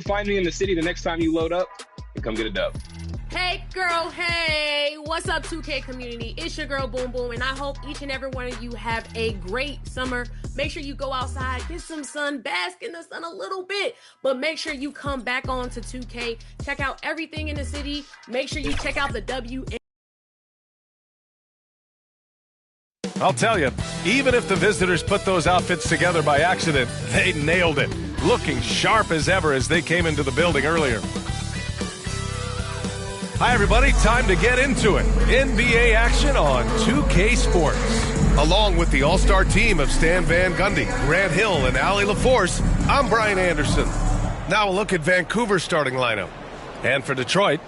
find me in the city the next time you load up and come get a dub. Hey girl, hey, what's up 2K community? It's your girl Boom Boom, and I hope each and every one of you have a great summer. Make sure you go outside, get some sun, bask in the sun a little bit, but make sure you come back on to 2K, check out everything in the city, make sure you check out the W. I'll tell you, even if the visitors put those outfits together by accident, they nailed it, looking sharp as ever as they came into the building earlier. Hi, everybody. Time to get into it. NBA action on 2K Sports. Along with the all-star team of Stan Van Gundy, Grant Hill, and Allie LaForce, I'm Brian Anderson. Now a look at Vancouver's starting lineup. And for Detroit,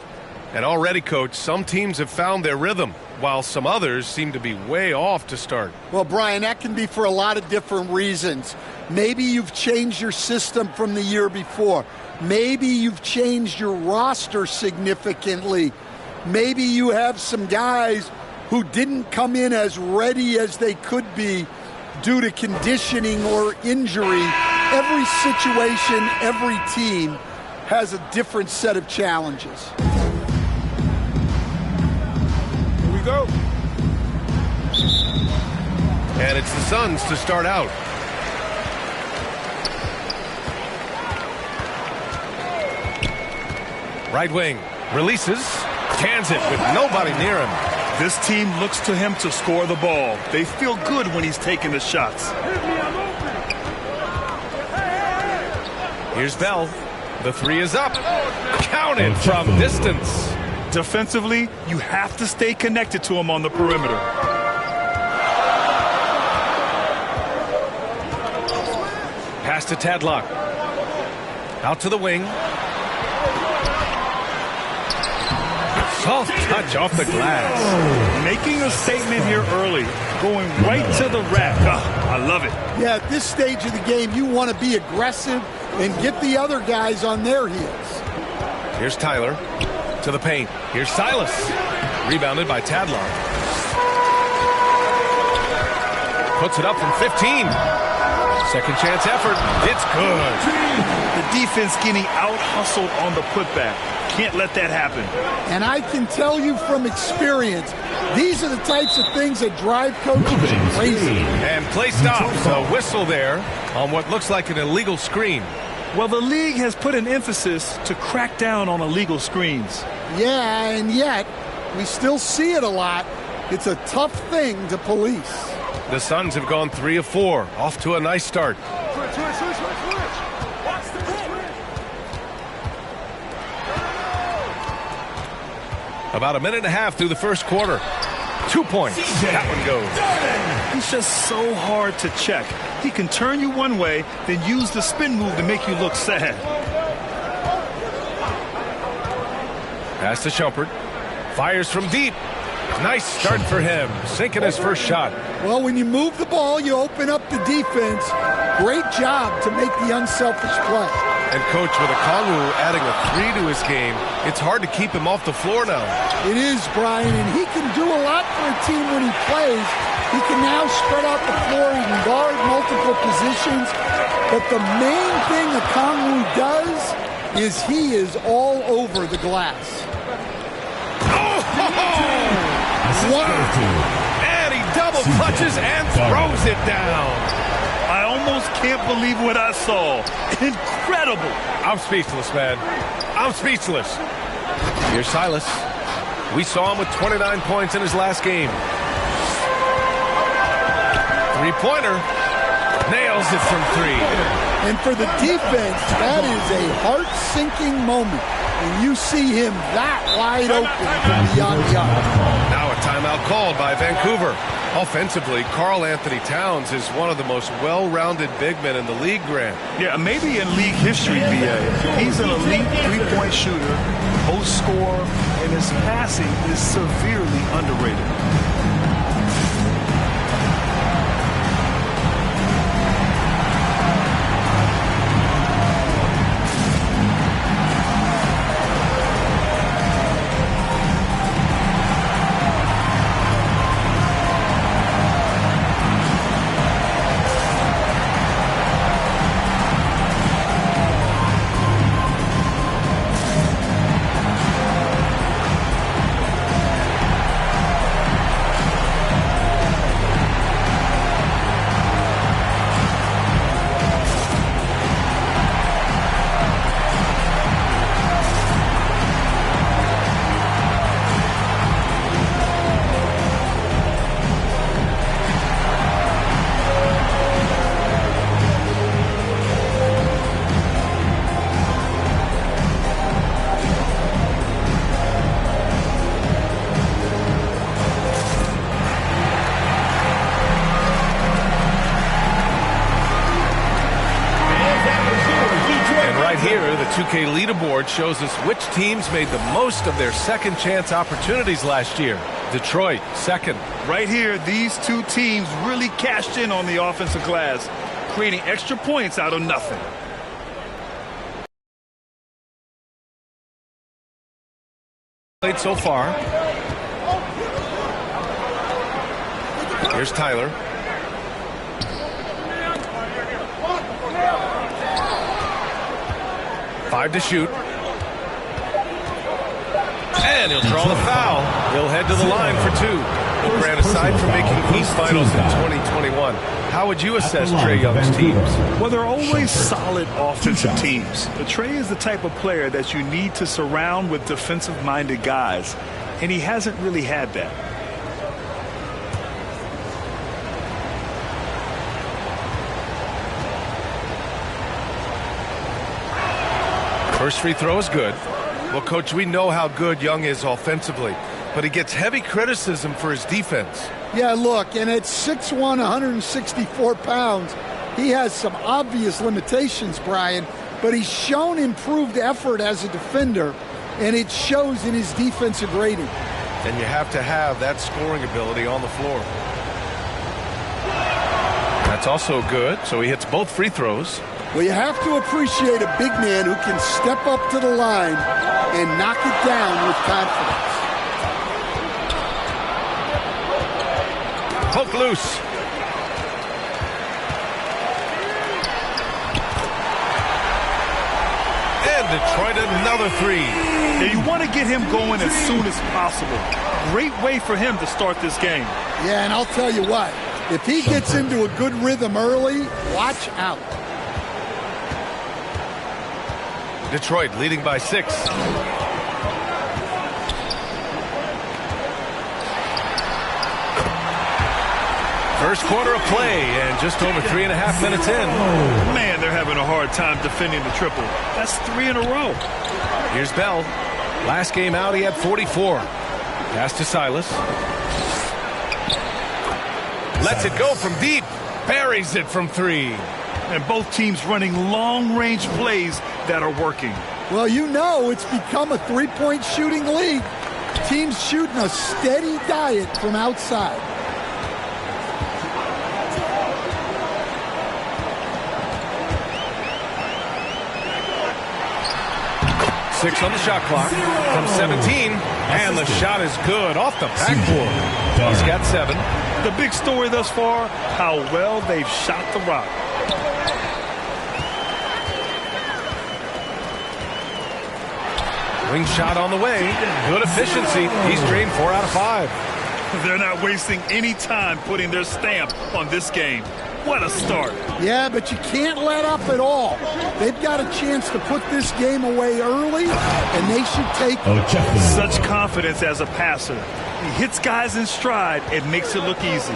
and already, Coach, some teams have found their rhythm, while some others seem to be way off to start. Well, Brian, that can be for a lot of different reasons. Maybe you've changed your system from the year before. Maybe you've changed your roster significantly. Maybe you have some guys who didn't come in as ready as they could be due to conditioning or injury. Every situation, every team has a different set of challenges. Here we go. And it's the Suns to start out. Right wing, releases, cans it with nobody near him. This team looks to him to score the ball. They feel good when he's taking the shots. Here's Bell. The three is up. Counted from distance. Defensively, you have to stay connected to him on the perimeter. Pass to Tadlock. Out to the wing. Soft touch off the glass. Making a statement here early. Going right to the rack. Oh, I love it. Yeah, at this stage of the game, you want to be aggressive and get the other guys on their heels. Here's Tyler to the paint. Here's Silas. Rebounded by Tadlock. Puts it up from 15. Second chance effort. It's good. The defense getting out-hustled on the putback. Can't let that happen. And I can tell you from experience, these are the types of things that drive coaches crazy. And play stops. A whistle there on what looks like an illegal screen. Well, the league has put an emphasis to crack down on illegal screens. Yeah, and yet, we still see it a lot. It's a tough thing to police. The Suns have gone 3 of 4. Off to a nice start. About a minute and a half through the first quarter. 2 points. That one goes. He's just so hard to check. He can turn you one way, then use the spin move to make you look sad. Pass to Shumpert. Fires from deep. Nice start for him. Sinking his first shot. Well, when you move the ball, you open up the defense. Great job to make the unselfish play. And Coach, with Okongwu adding a 3 to his game, it's hard to keep him off the floor now. It is, Brian, and he can do a lot for a team when he plays. He can now spread out the floor. He can guard multiple positions. But the main thing Okongwu does is he is all over the glass. Wow! And he double clutches and throws it down. I almost can't believe what I saw. Incredible. I'm speechless, man. I'm speechless. Here's Silas. We saw him with 29 points in his last game. Three-pointer. Nails it from 3. And for the defense, that is a heart-sinking moment. And you see him that wide open from beyond the arc. Now a timeout called by Vancouver. Offensively, Karl Anthony Towns is one of the most well-rounded big men in the league, Grant. Yeah, maybe in league history, BA. He's an elite three-point shooter, post scorer, and his passing is severely underrated. 2K leaderboard shows us which teams made the most of their second chance opportunities last year. Detroit, second. Right here, these two teams really cashed in on the offensive glass, creating extra points out of nothing. Played so far. Here's Tyler. Five to shoot. And he'll draw the foul. He'll head to the line for two. Well, Grant, aside from making East Finals in 2021, how would you assess Trae Young's teams? Well, they're always solid offensive teams. But Trae is the type of player that you need to surround with defensive-minded guys, and he hasn't really had that. First free throw is good. Well, Coach, we know how good Young is offensively, but he gets heavy criticism for his defense. Yeah, look, and at 6'1", 164 pounds, he has some obvious limitations, Brian, but he's shown improved effort as a defender, and it shows in his defensive rating. And you have to have that scoring ability on the floor. That's also good, so he hits both free throws. Well, you have to appreciate a big man who can step up to the line and knock it down with confidence. Poke loose. And Detroit another three. Now you want to get him going as soon as possible. Great way for him to start this game. Yeah, and I'll tell you what, if he gets into a good rhythm early, watch out. Detroit leading by 6. First quarter of play and just over 3.5 minutes in. Man, they're having a hard time defending the triple. That's 3 in a row. Here's Bell. Last game out, he had 44. Pass to Silas. Lets it go from deep. Buries it from 3. And both teams running long-range plays that are working. Well, you know it's become a three-point shooting league. Teams shooting a steady diet from outside. Six on the shot clock from 17. And the shot is good off the backboard. He's got 7. The big story thus far, how well they've shot the rock. Wing shot on the way. Good efficiency. He's drained 4 out of 5. They're not wasting any time putting their stamp on this game. What a start. Yeah, but you can't let up at all. They've got a chance to put this game away early, and they should take it. Such confidence as a passer. He hits guys in stride and makes it look easy.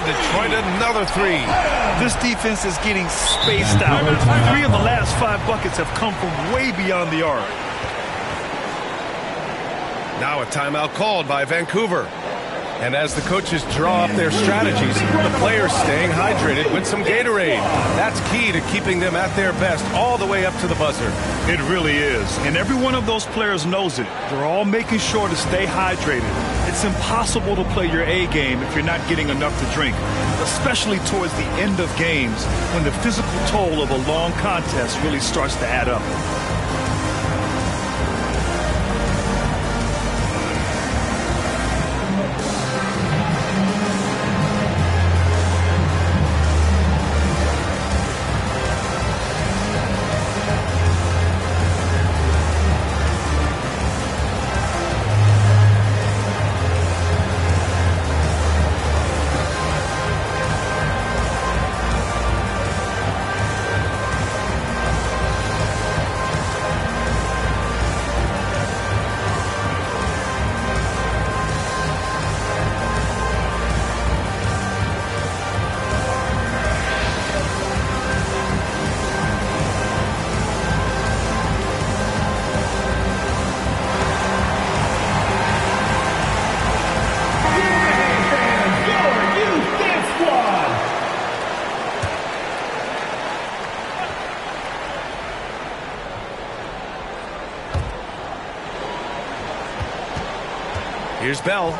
Detroit another 3. This defense is getting spaced out. 3 of the last 5 buckets have come from way beyond the arc. Now a timeout called by Vancouver. And as the coaches draw up their strategies, the players staying hydrated with some Gatorade. That's key to keeping them at their best all the way up to the buzzer. It really is. And every one of those players knows it. They're all making sure to stay hydrated. It's impossible to play your A game if you're not getting enough to drink, especially towards the end of games when the physical toll of a long contest really starts to add up. Here's Bell.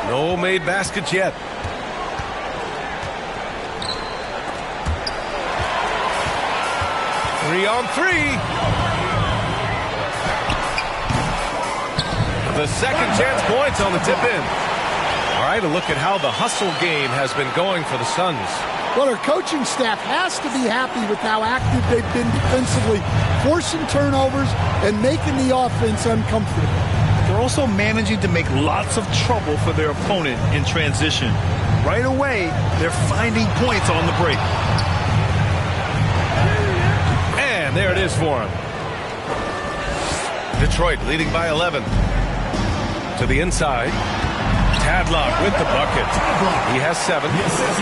No made baskets yet. Three on three. The second chance points on the tip in. All right, a look at how the hustle game has been going for the Suns. Well, our coaching staff has to be happy with how active they've been defensively, forcing turnovers and making the offense uncomfortable. They're also managing to make lots of trouble for their opponent in transition. Right away, they're finding points on the break. And there it is for him. Detroit leading by 11. To the inside. Tadlock with the bucket. He has 7.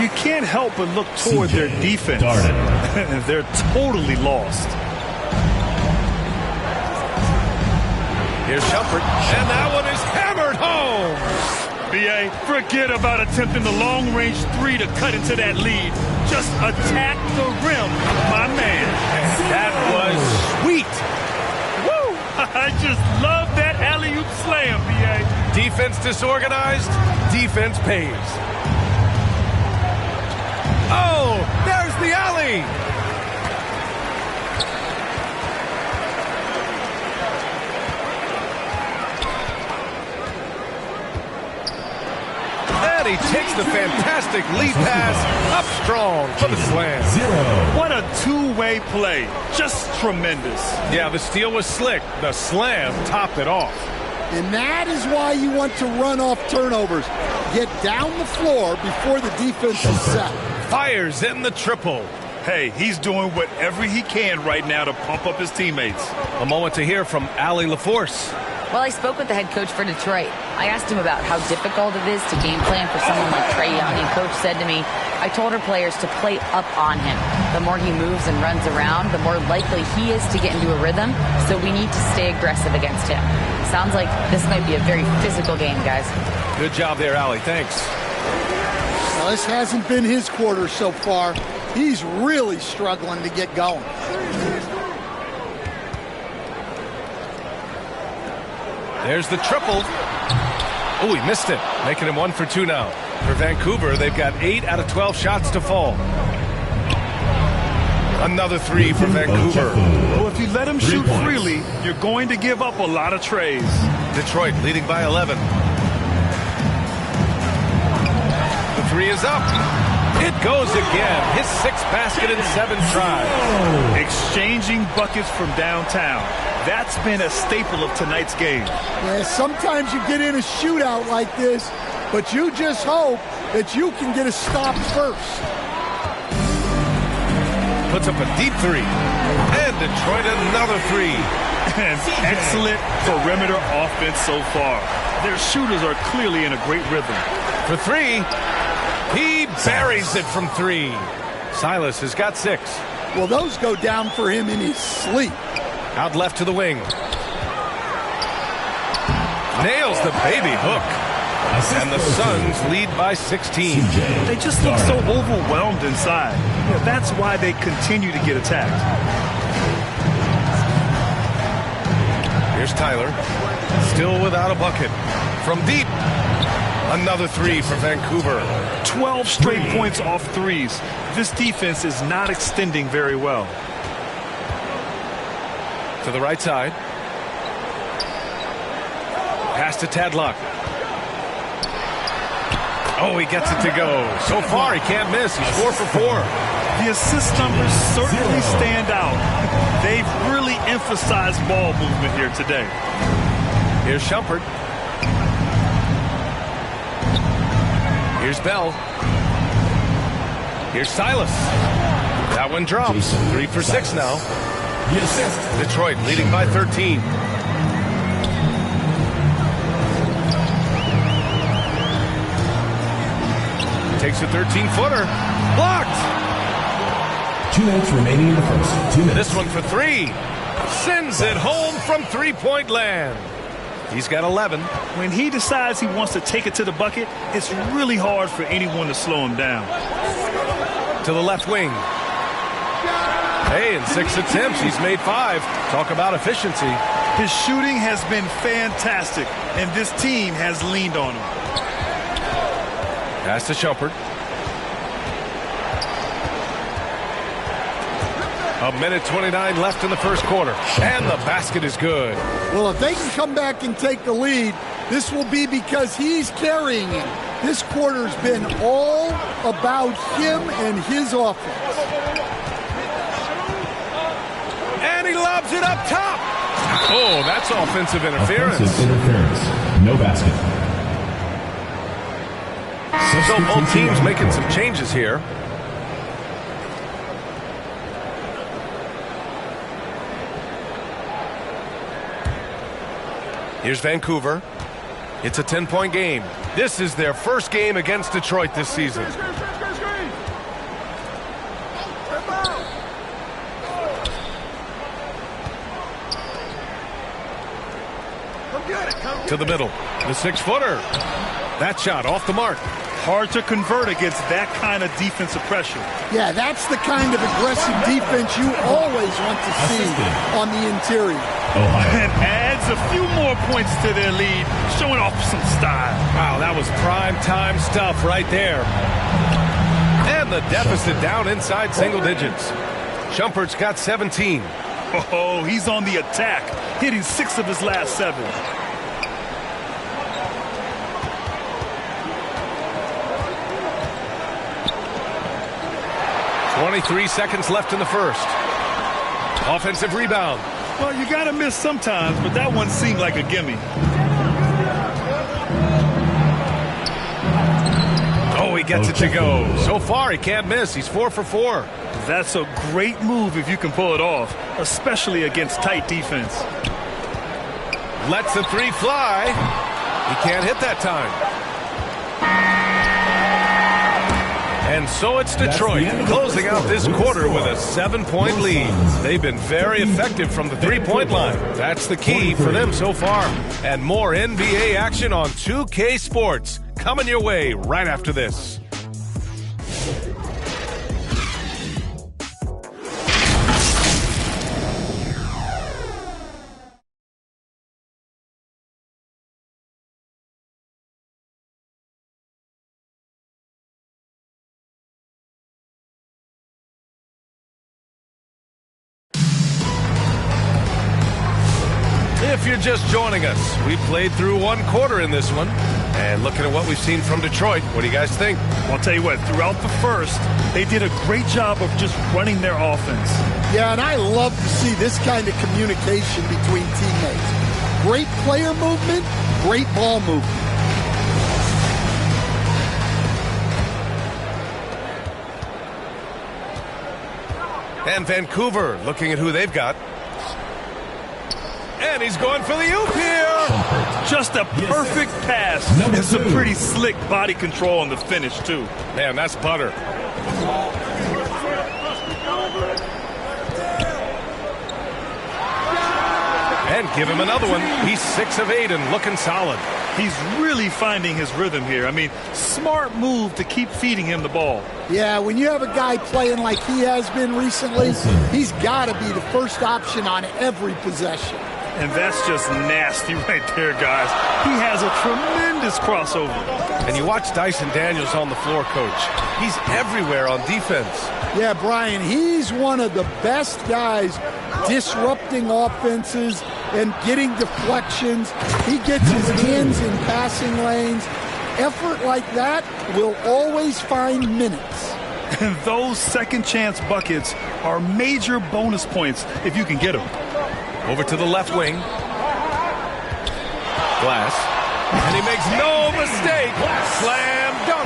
You can't help but look toward their defense. They're totally lost. Here's Shumpert, and that one is hammered home. B.A., forget about attempting the long-range 3 to cut into that lead. Just attack the rim, my man. That was sweet. Woo! I just love that alley-oop slam, B.A. Defense disorganized, defense pays. Oh, there's the alley. And he takes the fantastic lead pass up strong for the slam. What a two-way play. Just tremendous. Yeah, the steal was slick. The slam topped it off. And that is why you want to run off turnovers. Get down the floor before the defense is set. Fires in the triple. Hey, he's doing whatever he can right now to pump up his teammates. A moment to hear from Allie LaForce. Well, I spoke with the head coach for Detroit. I asked him about how difficult it is to game plan for someone like Trae Young, and Coach said to me, I told our players to play up on him. The more he moves and runs around, the more likely he is to get into a rhythm, so we need to stay aggressive against him. Sounds like this might be a very physical game, guys. Good job there, Allie. Thanks. Well, this hasn't been his quarter so far. He's really struggling to get going. There's the triple. Oh, he missed it, making him 1 for 2 now. For Vancouver, they've got 8 out of 12 shots to fall. Another 3 for Vancouver. Well, if you let him shoot freely, you're going to give up a lot of trays. Detroit leading by 11. The 3 is up. It goes again. His 6th basket in 7 tries. Exchanging buckets from downtown. That's been a staple of tonight's game. Yeah, sometimes you get in a shootout like this, but you just hope that you can get a stop first. Puts up a deep 3. And Detroit another 3. And excellent perimeter offense so far. Their shooters are clearly in a great rhythm. For 3, he buries it from 3. Silas has got 6. Well, those go down for him in his sleep. Out left to the wing. Nails the baby hook. And the Suns lead by 16. They just look so overwhelmed inside. Yeah, that's why they continue to get attacked. Here's Tyler. Still without a bucket. From deep. Another 3 for Vancouver. 12 straight points off threes. This defense is not extending very well. To the right side. Pass to Tadlock. Oh, he gets it to go. So far, he can't miss. He's 4 for 4. The assist numbers certainly stand out. They've really emphasized ball movement here today. Here's Shumpert. Here's Bell. Here's Silas. That one drops. 3 for 6 now. Detroit leading by 13. Takes a 13-footer. Blocked. 2 minutes remaining in the first. 2 minutes. This one for 3. Sends it home from three-point land. He's got 11. When he decides he wants to take it to the bucket, it's really hard for anyone to slow him down. To the left wing. Hey, in 6 attempts, he's made 5. Talk about efficiency. His shooting has been fantastic, and this team has leaned on him. Pass to Shumpert. A minute 29 left in the first quarter, and the basket is good. Well, if they can come back and take the lead, this will be because he's carrying it. This quarter's been all about him and his offense. And he lobs it up top. Oh, that's offensive interference. Offensive interference. No basket. So both teams making some changes here. Here's Vancouver. It's a 10-point game. This is their first game against Detroit this season. To the middle. The 6-footer. That shot off the mark. Hard to convert against that kind of defensive pressure. Yeah, that's the kind of aggressive defense you always want to see on the interior. And adds a few more points to their lead, showing off some style. Wow, that was prime time stuff right there. And the deficit down inside single digits. Shumpert's got 17. Oh, he's on the attack, hitting 6 of his last 7. 23 seconds left in the first. Offensive rebound. Well, you got to miss sometimes, but that one seemed like a gimme. Oh, he gets it to go. So far, he can't miss. He's 4 for 4. That's a great move if you can pull it off, especially against tight defense. Lets the 3 fly. He can't hit that time. And so it's Detroit closing out this quarter with a 7-point lead. They've been very effective from the 3-point line. That's the key for them so far. And more NBA action on 2K Sports coming your way right after this. If you're just joining us, we played through 1 quarter in this one. And looking at what we've seen from Detroit, what do you guys think? Well, I'll tell you what, throughout the first, they did a great job of just running their offense. Yeah, and I love to see this kind of communication between teammates. Great player movement, great ball movement. And Vancouver looking at who they've got. And he's going for the oop here. Just a perfect pass. And some pretty slick body control on the finish, too. Man, that's butter. And give him another one. He's 6 of 8 and looking solid. He's really finding his rhythm here. I mean, smart move to keep feeding him the ball. Yeah, when you have a guy playing like he has been recently, he's got to be the first option on every possession. And that's just nasty right there, guys. He has a tremendous crossover. And you watch Dyson Daniels on the floor, Coach. He's everywhere on defense. Yeah, Brian, he's one of the best guys disrupting offenses and getting deflections. He gets his hands in passing lanes. Effort like that will always find minutes. And those second chance buckets are major bonus points if you can get them. Over to the left wing. Glass. And he makes no mistake. Slam dunk.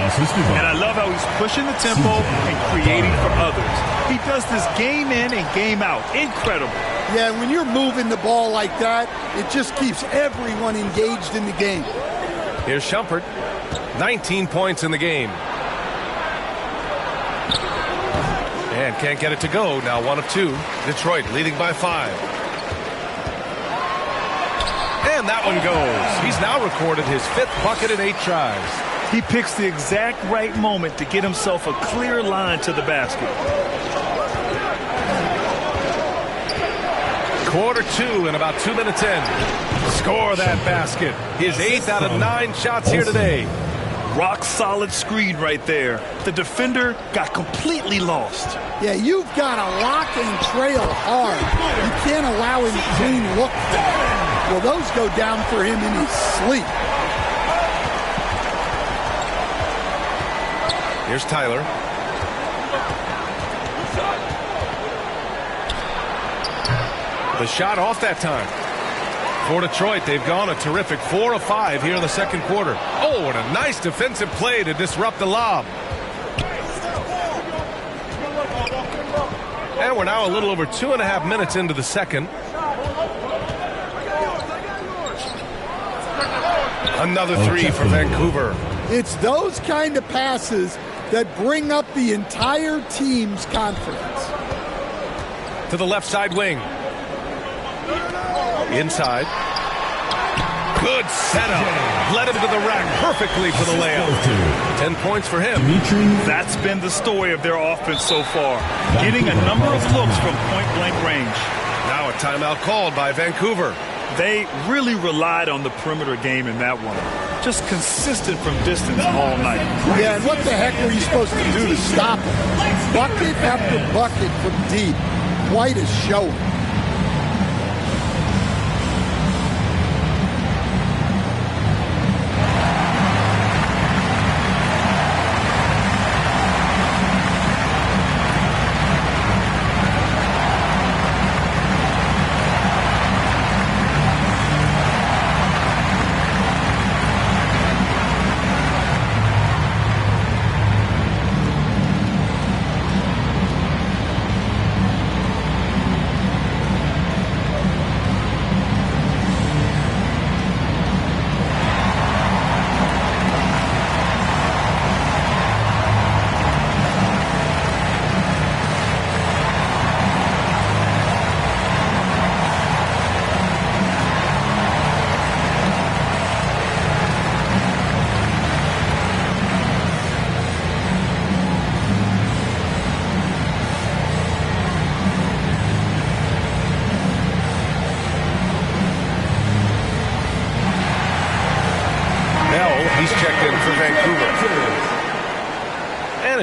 And I love how he's pushing the tempo and creating for others. He does this game in and game out. Incredible. Yeah, when you're moving the ball like that, it just keeps everyone engaged in the game. Here's Shumpert. 19 points in the game. And can't get it to go. Now 1 of 2. Detroit leading by 5. And that one goes. He's now recorded his 5th bucket in 8 tries. He picks the exact right moment to get himself a clear line to the basket. Quarter 2 and about 2 minutes in. Score that basket. His 8th out of 9 shots here today. Rock solid screen right there. The defender got completely lost. Yeah, you've got to lock and trail hard. You can't allow him to clean look for that. Well, those go down for him in his sleep. Here's Tyler. The shot off that time. For Detroit, they've gone a terrific 4 of 5 here in the second quarter. Oh, and a nice defensive play to disrupt the lob. And we're now a little over 2.5 minutes into the second. Another three for Vancouver. It's those kind of passes that bring up the entire team's confidence. To the left side wing. Inside. Good setup. Led him to the rack perfectly for the layup. 10 points for him. That's been the story of their offense so far. Getting a number of looks from point-blank range. Now a timeout called by Vancouver. They really relied on the perimeter game in that one. Just consistent from distance all night. Yeah, and what the heck were you supposed to do to stop him? Bucket after bucket from deep. Quite a showing.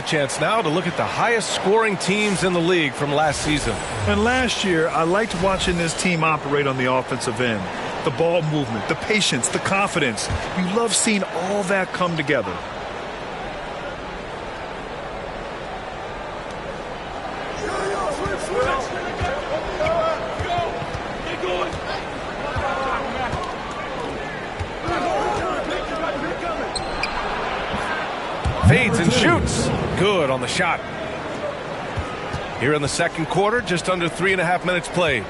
Chance now to look at the highest scoring teams in the league from last season. And last year, I liked watching this team operate on the offensive end. The ball movement, the patience, the confidence. You love seeing all that come together. Fades and shoots. Good on the shot. Here in the second quarter, just under 3.5 minutes played.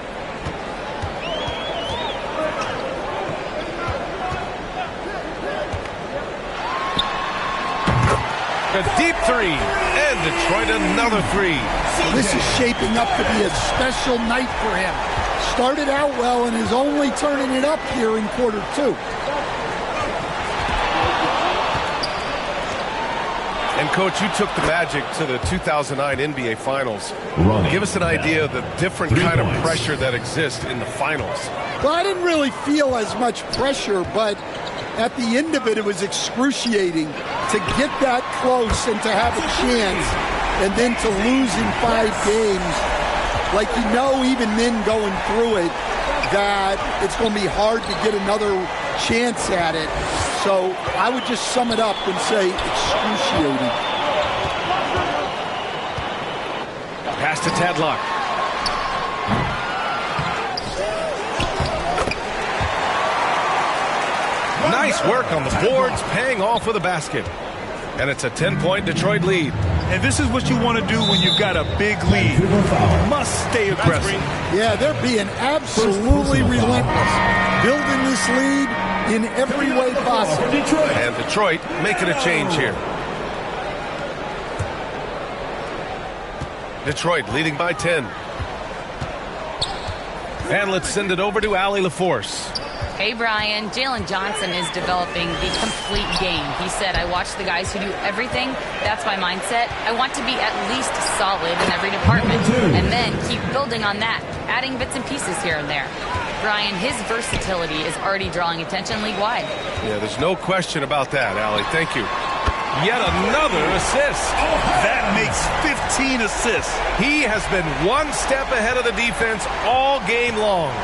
A deep three. And Detroit another three. This is shaping up to be a special night for him. Started out well and is only turning it up here in quarter 2. And, Coach, you took the Magic to the 2009 NBA Finals. Give us an idea of the different kind of pressure that exists in the finals. Well, I didn't really feel as much pressure, but at the end of it, it was excruciating to get that close and to have a chance and then to lose in 5 games. Like, you know, even then going through it, that it's going to be hard to get another chance at it. So I would just sum it up and say excruciating. Pass to Tadlock. Nice work on the boards, paying off with a basket. And it's a 10-point Detroit lead. And this is what you want to do when you've got a big lead. You must stay aggressive. Yeah, they're being absolutely relentless. Building this lead in every way possible. And Detroit making a change here. Detroit leading by 10. And let's send it over to Allie LaForce. Hey, Brian. Jalen Johnson is developing the complete game. He said, I watch the guys who do everything. That's my mindset. I want to be at least solid in every department and then keep building on that, adding bits and pieces here and there. Brian, his versatility is already drawing attention league-wide. Yeah, there's no question about that, Allie. Thank you. Yet another assist. That makes 15 assists. He has been one step ahead of the defense all game long.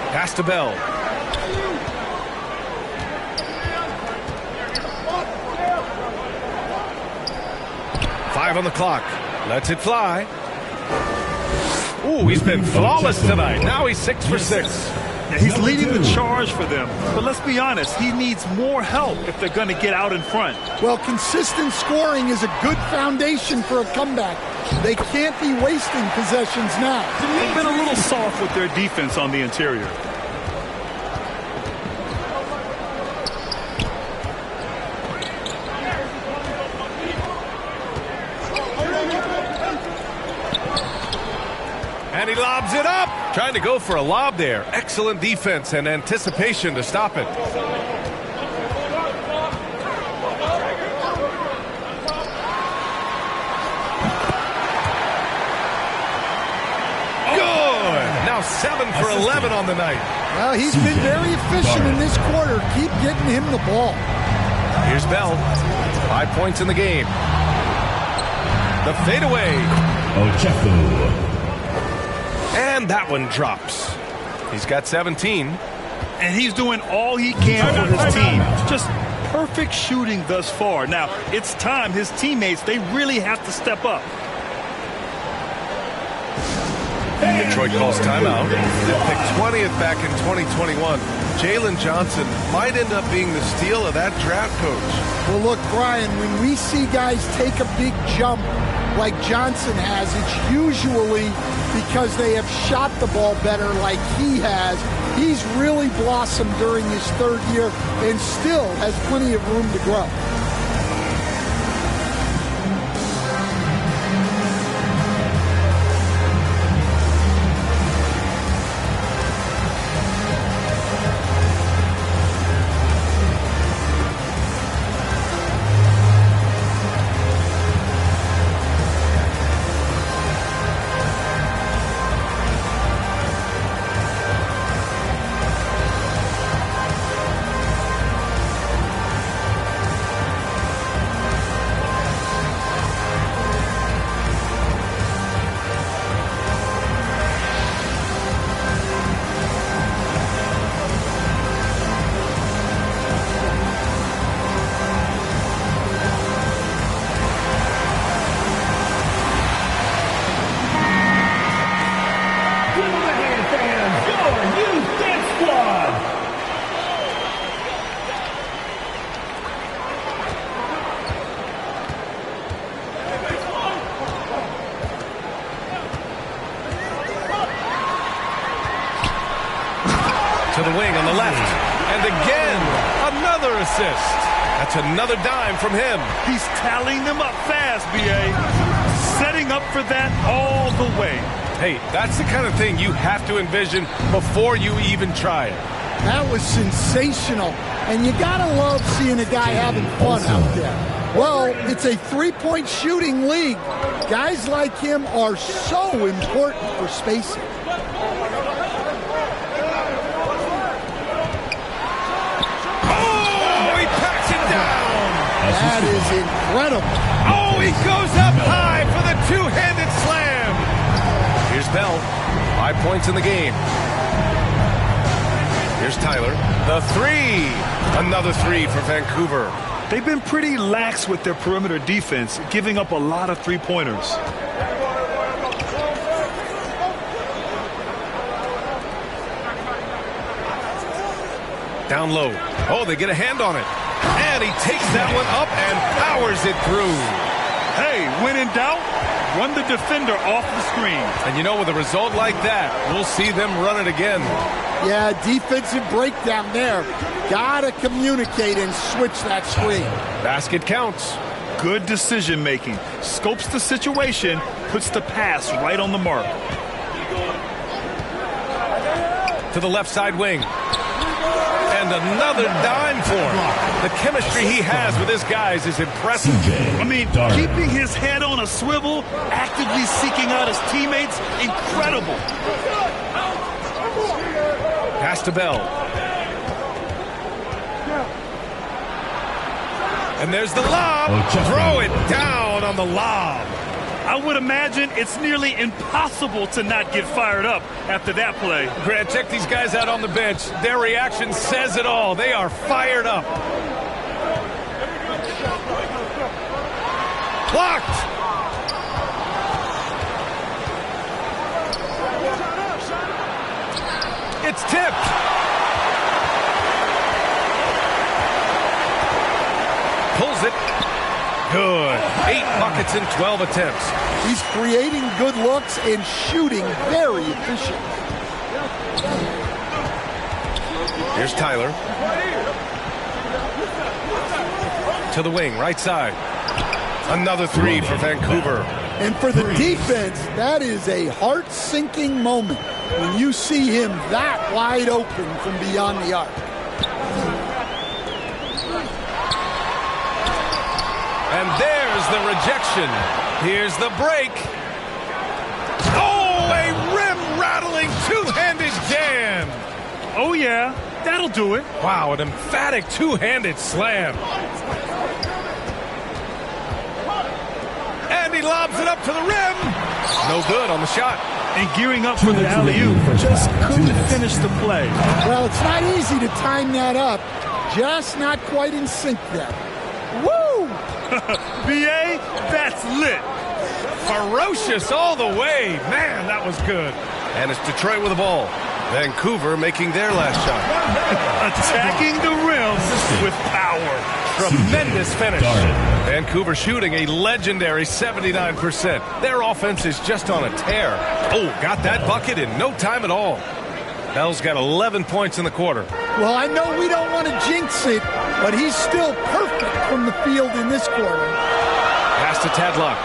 Pass to Bell. Five on the clock. Lets it fly. Ooh, he's been flawless tonight. Now he's 6 for 6. Yeah, he's leading the charge for them. But let's be honest, he needs more help if they're going to get out in front. Well, consistent scoring is a good foundation for a comeback. They can't be wasting possessions now. They've been a little soft with their defense on the interior. And he lobs it up. Trying to go for a lob there. Excellent defense and anticipation to stop it. Good. Now 7 for 11 on the night. Well, he's been very efficient in this quarter. Keep getting him the ball. Here's Bell. 5 points in the game. The fadeaway. Ochefu. And that one drops. He's got 17. And he's doing all he can for his team. Just perfect shooting thus far. Now, it's time his teammates, they really have to step up. Detroit calls timeout. They picked 20th back in 2021. Jalen Johnson might end up being the steal of that draft, Coach. Well, look, Brian, when we see guys take a big jump like Johnson has, it's usually because they have shot the ball better like he has. He's really blossomed during his third year and still has plenty of room to grow. To the wing on the left. And again, another assist. That's another dime from him. He's tallying them up fast, B.A. Setting up for that all the way. Hey, that's the kind of thing you have to envision before you even try it. That was sensational. And you gotta love seeing a guy having fun out there. Well, it's a three-point shooting league. Guys like him are so important for spacing. That is incredible. Oh, he goes up high for the two-handed slam. Here's Bell. 5 points in the game. Here's Tyler. The three. Another three for Vancouver. They've been pretty lax with their perimeter defense, giving up a lot of three-pointers. Down low. Oh, they get a hand on it. And he takes that one up and powers it through. Hey, when in doubt, run the defender off the screen. And you know, with a result like that, we'll see them run it again. Yeah, defensive breakdown there. Gotta communicate and switch that screen. Basket counts. Good decision making. Scopes the situation, puts the pass right on the mark. To the left side wing. And another dime for him. The chemistry he has with his guys is impressive. I mean, keeping his head on a swivel, actively seeking out his teammates, incredible. Pass to Bell. And there's the lob. Throw it down on the lob. I would imagine it's nearly impossible to not get fired up after that play. Grant, check these guys out on the bench. Their reaction says it all. They are fired up. Blocked. It's tipped. Pulls it. Good. 8 buckets in 12 attempts. He's creating good looks and shooting very efficient. Here's Tyler. To the wing, right side. Another 3 for Vancouver. And for the defense, that is a heart-sinking moment when you see him that wide open from beyond the arc. And there's the rejection. Here's the break. Oh, a rim-rattling two-handed jam. Oh, yeah, that'll do it. Wow, an emphatic two-handed slam. And he lobs it up to the rim. No good on the shot. And gearing up for the alley-oop, just couldn't finish the play. Well, it's not easy to time that up. Just not quite in sync there. Woo! B.A., that's lit. Ferocious all the way. Man, that was good. And it's Detroit with the ball. Vancouver making their last shot. Attacking the rim with power. Tremendous finish. Vancouver shooting a legendary 79%. Their offense is just on a tear. Oh, got that bucket in no time at all. Bell's got 11 points in the quarter. Well, I know we don't want to jinx it, but he's still perfect from the field in this quarter. Pass to Tadlock.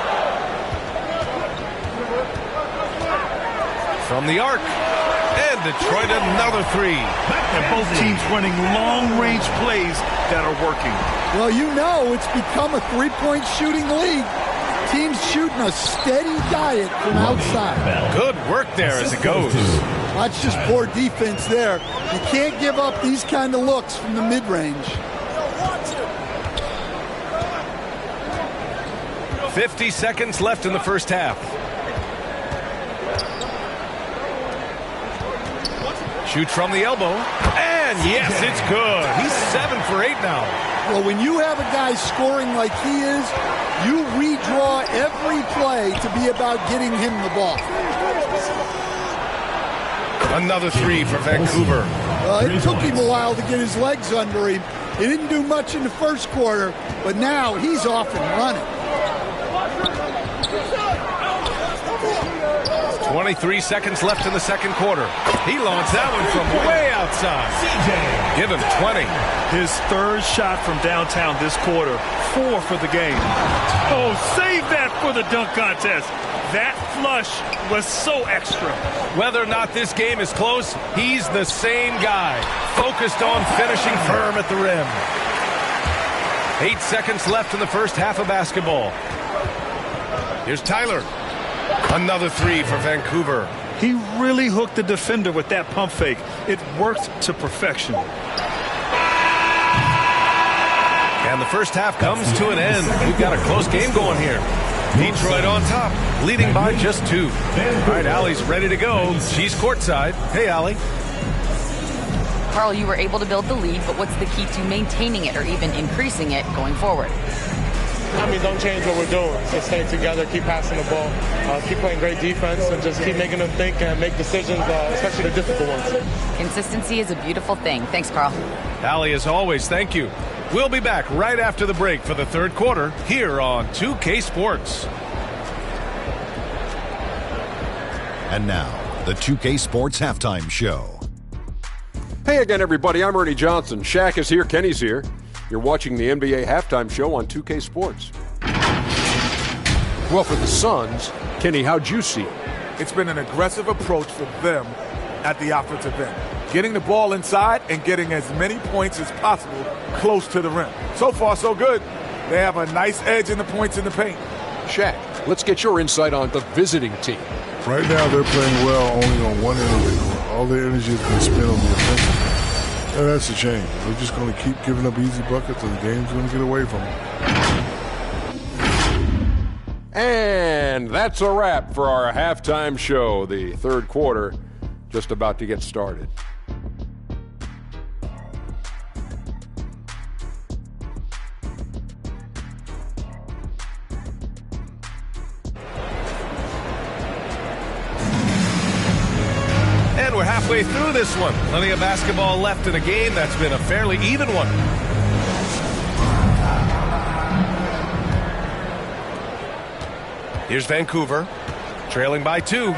From the arc. And Detroit another 3. And both teams running long-range plays that are working. Well, you know it's become a three-point shooting league. Teams shooting a steady diet from outside. Good work there as it goes. That's just poor defense there. You can't give up these kind of looks from the mid-range. 50 seconds left in the first half. Shoots from the elbow. And yes, it's good. He's 7 for 8 now. Well, when you have a guy scoring like he is, you redraw every play to be about getting him the ball. Another 3 for Vancouver. It took him a while to get his legs under him. He didn't do much in the first quarter, but now he's off and running. 23 seconds left in the second quarter. He launched that one from way outside. Give him 20. His third shot from downtown this quarter. 4 for the game. Oh, save that for the dunk contest. That flush was so extra. Whether or not this game is close, he's the same guy. Focused on finishing firm at the rim. 8 seconds left in the first half of basketball. Here's Tyler. Another 3 for Vancouver. He really hooked the defender with that pump fake. It worked to perfection. And the first half comes to an end. We've got a close game going here. Detroit on top, leading by just 2. All right, Allie's ready to go. She's courtside. Hey, Allie. Carl, you were able to build the lead, but what's the key to maintaining it or even increasing it going forward? I mean, don't change what we're doing. Just stay together, keep passing the ball, keep playing great defense, and just keep making them think and make decisions, especially the difficult ones. Consistency is a beautiful thing. Thanks, Carl. Allie, as always, thank you. We'll be back right after the break for the third quarter here on 2K Sports. And now, the 2K Sports Halftime Show. Hey again, everybody. I'm Ernie Johnson. Shaq is here. Kenny's here. You're watching the NBA Halftime Show on 2K Sports. Well, for the Suns, Kenny, how'd you see it? It's been an aggressive approach for them at the offensive end. Getting the ball inside and getting as many points as possible close to the rim. So far, so good. They have a nice edge in the points in the paint. Shaq, let's get your insight on the visiting team. Right now, they're playing well only on one end of it. All their energy has been spent on the offensive. And that's a shame. They're just going to keep giving up easy buckets, and the game's going to get away from them. And that's a wrap for our halftime show. The third quarter just about to get started. And we're halfway through this one. Plenty of basketball left in a game that's been a fairly even one. Here's Vancouver, trailing by 2.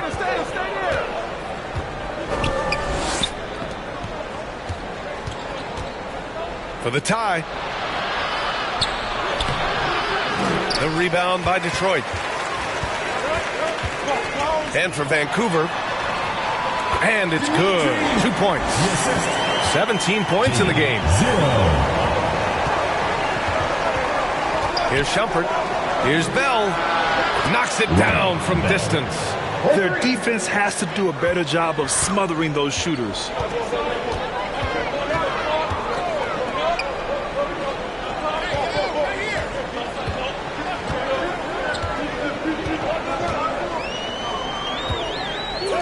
For the tie. The rebound by Detroit. And for Vancouver. And it's good. 2 points. 17 points in the game. Here's Shumpert. Here's Bell. Knocks it down from distance. Their defense has to do a better job of smothering those shooters.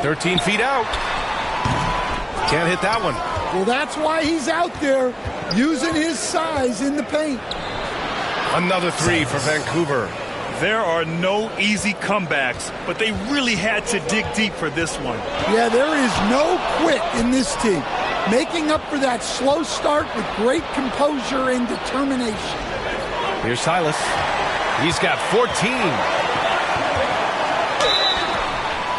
"13 feet out. Can't hit that one. Well, that's why he's out there using his size in the paint. Another 3 for Vancouver. There are no easy comebacks, but they really had to dig deep for this one. Yeah, there is no quit in this team. Making up for that slow start with great composure and determination. Here's Silas. He's got 14.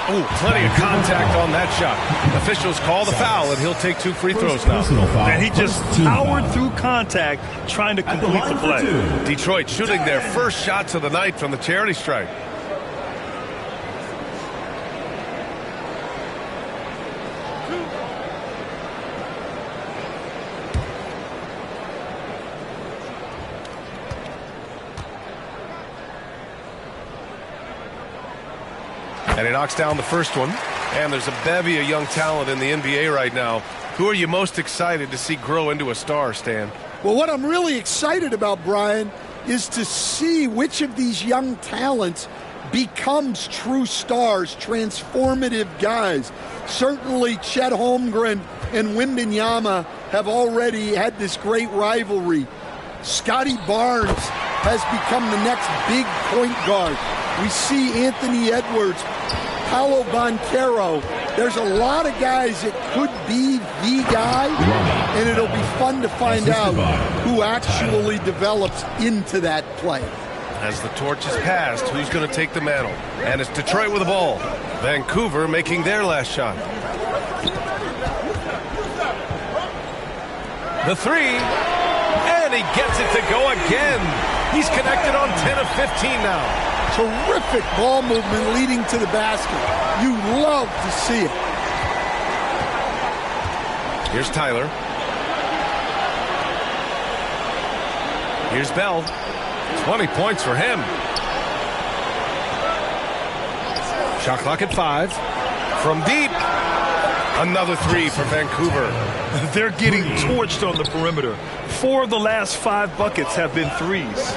Ooh, plenty of contact on that shot. Officials call the foul, and he'll take 2 free throws now. And he just powered through contact, trying to complete the play. Detroit shooting their first shots of the night from the charity stripe. And he knocks down the first one. And there's a bevy of young talent in the NBA right now. Who are you most excited to see grow into a star, Stan? Well, what I'm really excited about, Brian, is to see which of these young talents becomes true stars, transformative guys. Certainly Chet Holmgren and Wembanyama have already had this great rivalry. Scotty Barnes has become the next big point guard. We see Anthony Edwards, Paolo Banchero. There's a lot of guys that could be the guy, and it'll be fun to find out who actually develops into that play. As the torch is passed, who's going to take the mantle? And it's Detroit with the ball. Vancouver making their last shot. The 3, and he gets it to go again. He's connected on 10 of 15 now. Terrific ball movement leading to the basket. You love to see it. Here's Tyler. Here's Bell. 20 points for him. Shot clock at 5. From deep. Another 3 for Vancouver. They're getting torched on the perimeter. 4 of the last 5 buckets have been threes.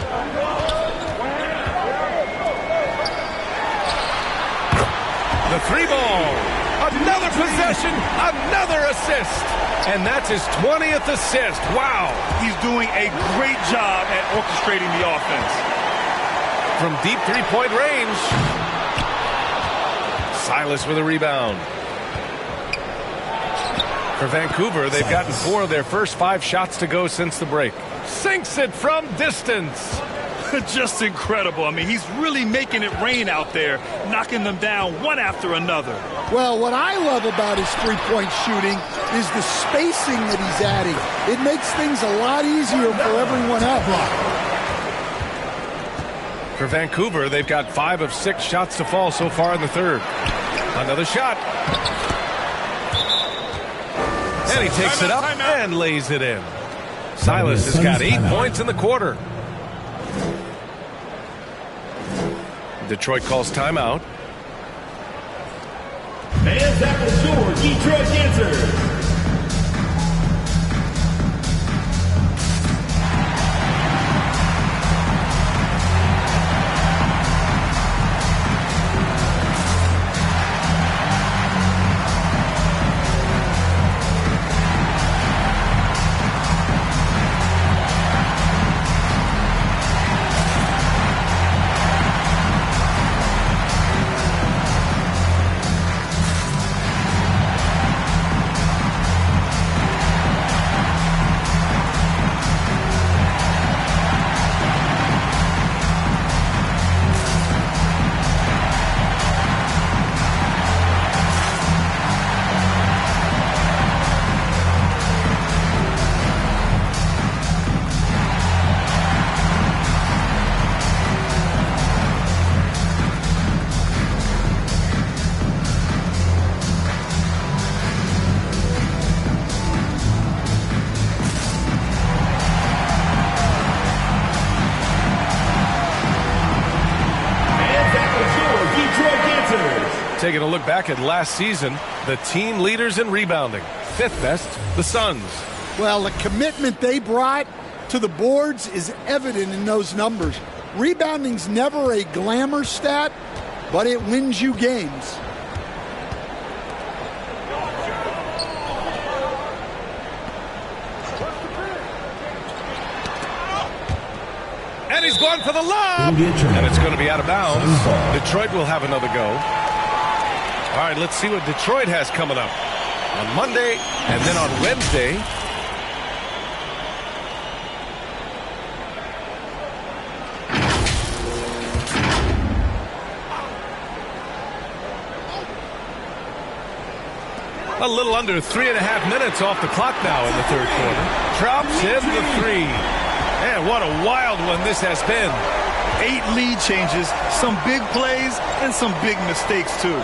The 3-ball. Another possession, another assist. And that's his 20th assist. Wow. He's doing a great job at orchestrating the offense. From deep 3-point range. Silas with a rebound. For Vancouver, they've gotten 4 of their first 5 shots to go since the break. Sinks it from distance. Just incredible. I mean, he's really making it rain out there, knocking them down one after another. Well, what I love about his three-point shooting is the spacing that he's adding. It makes things a lot easier for everyone else. For Vancouver, they've got 5 of 6 shots to fall so far in the third. Another shot. And he takes it up and lays it in. Silas has got 8 points in the quarter. Detroit calls timeout. And that will score Detroit Lancers. Taking a look back at last season, the team leaders in rebounding. 5th best, the Suns. Well, the commitment they brought to the boards is evident in those numbers. Rebounding's never a glamour stat, but it wins you games. And he's going for the lob. And it's going to be out of bounds. Detroit will have another go. All right, let's see what Detroit has coming up on Monday and then on Wednesday. A little under 3.5 minutes off the clock now in the third quarter. Drops in the 3. Man, what a wild one this has been. 8 lead changes, some big plays, and some big mistakes, too.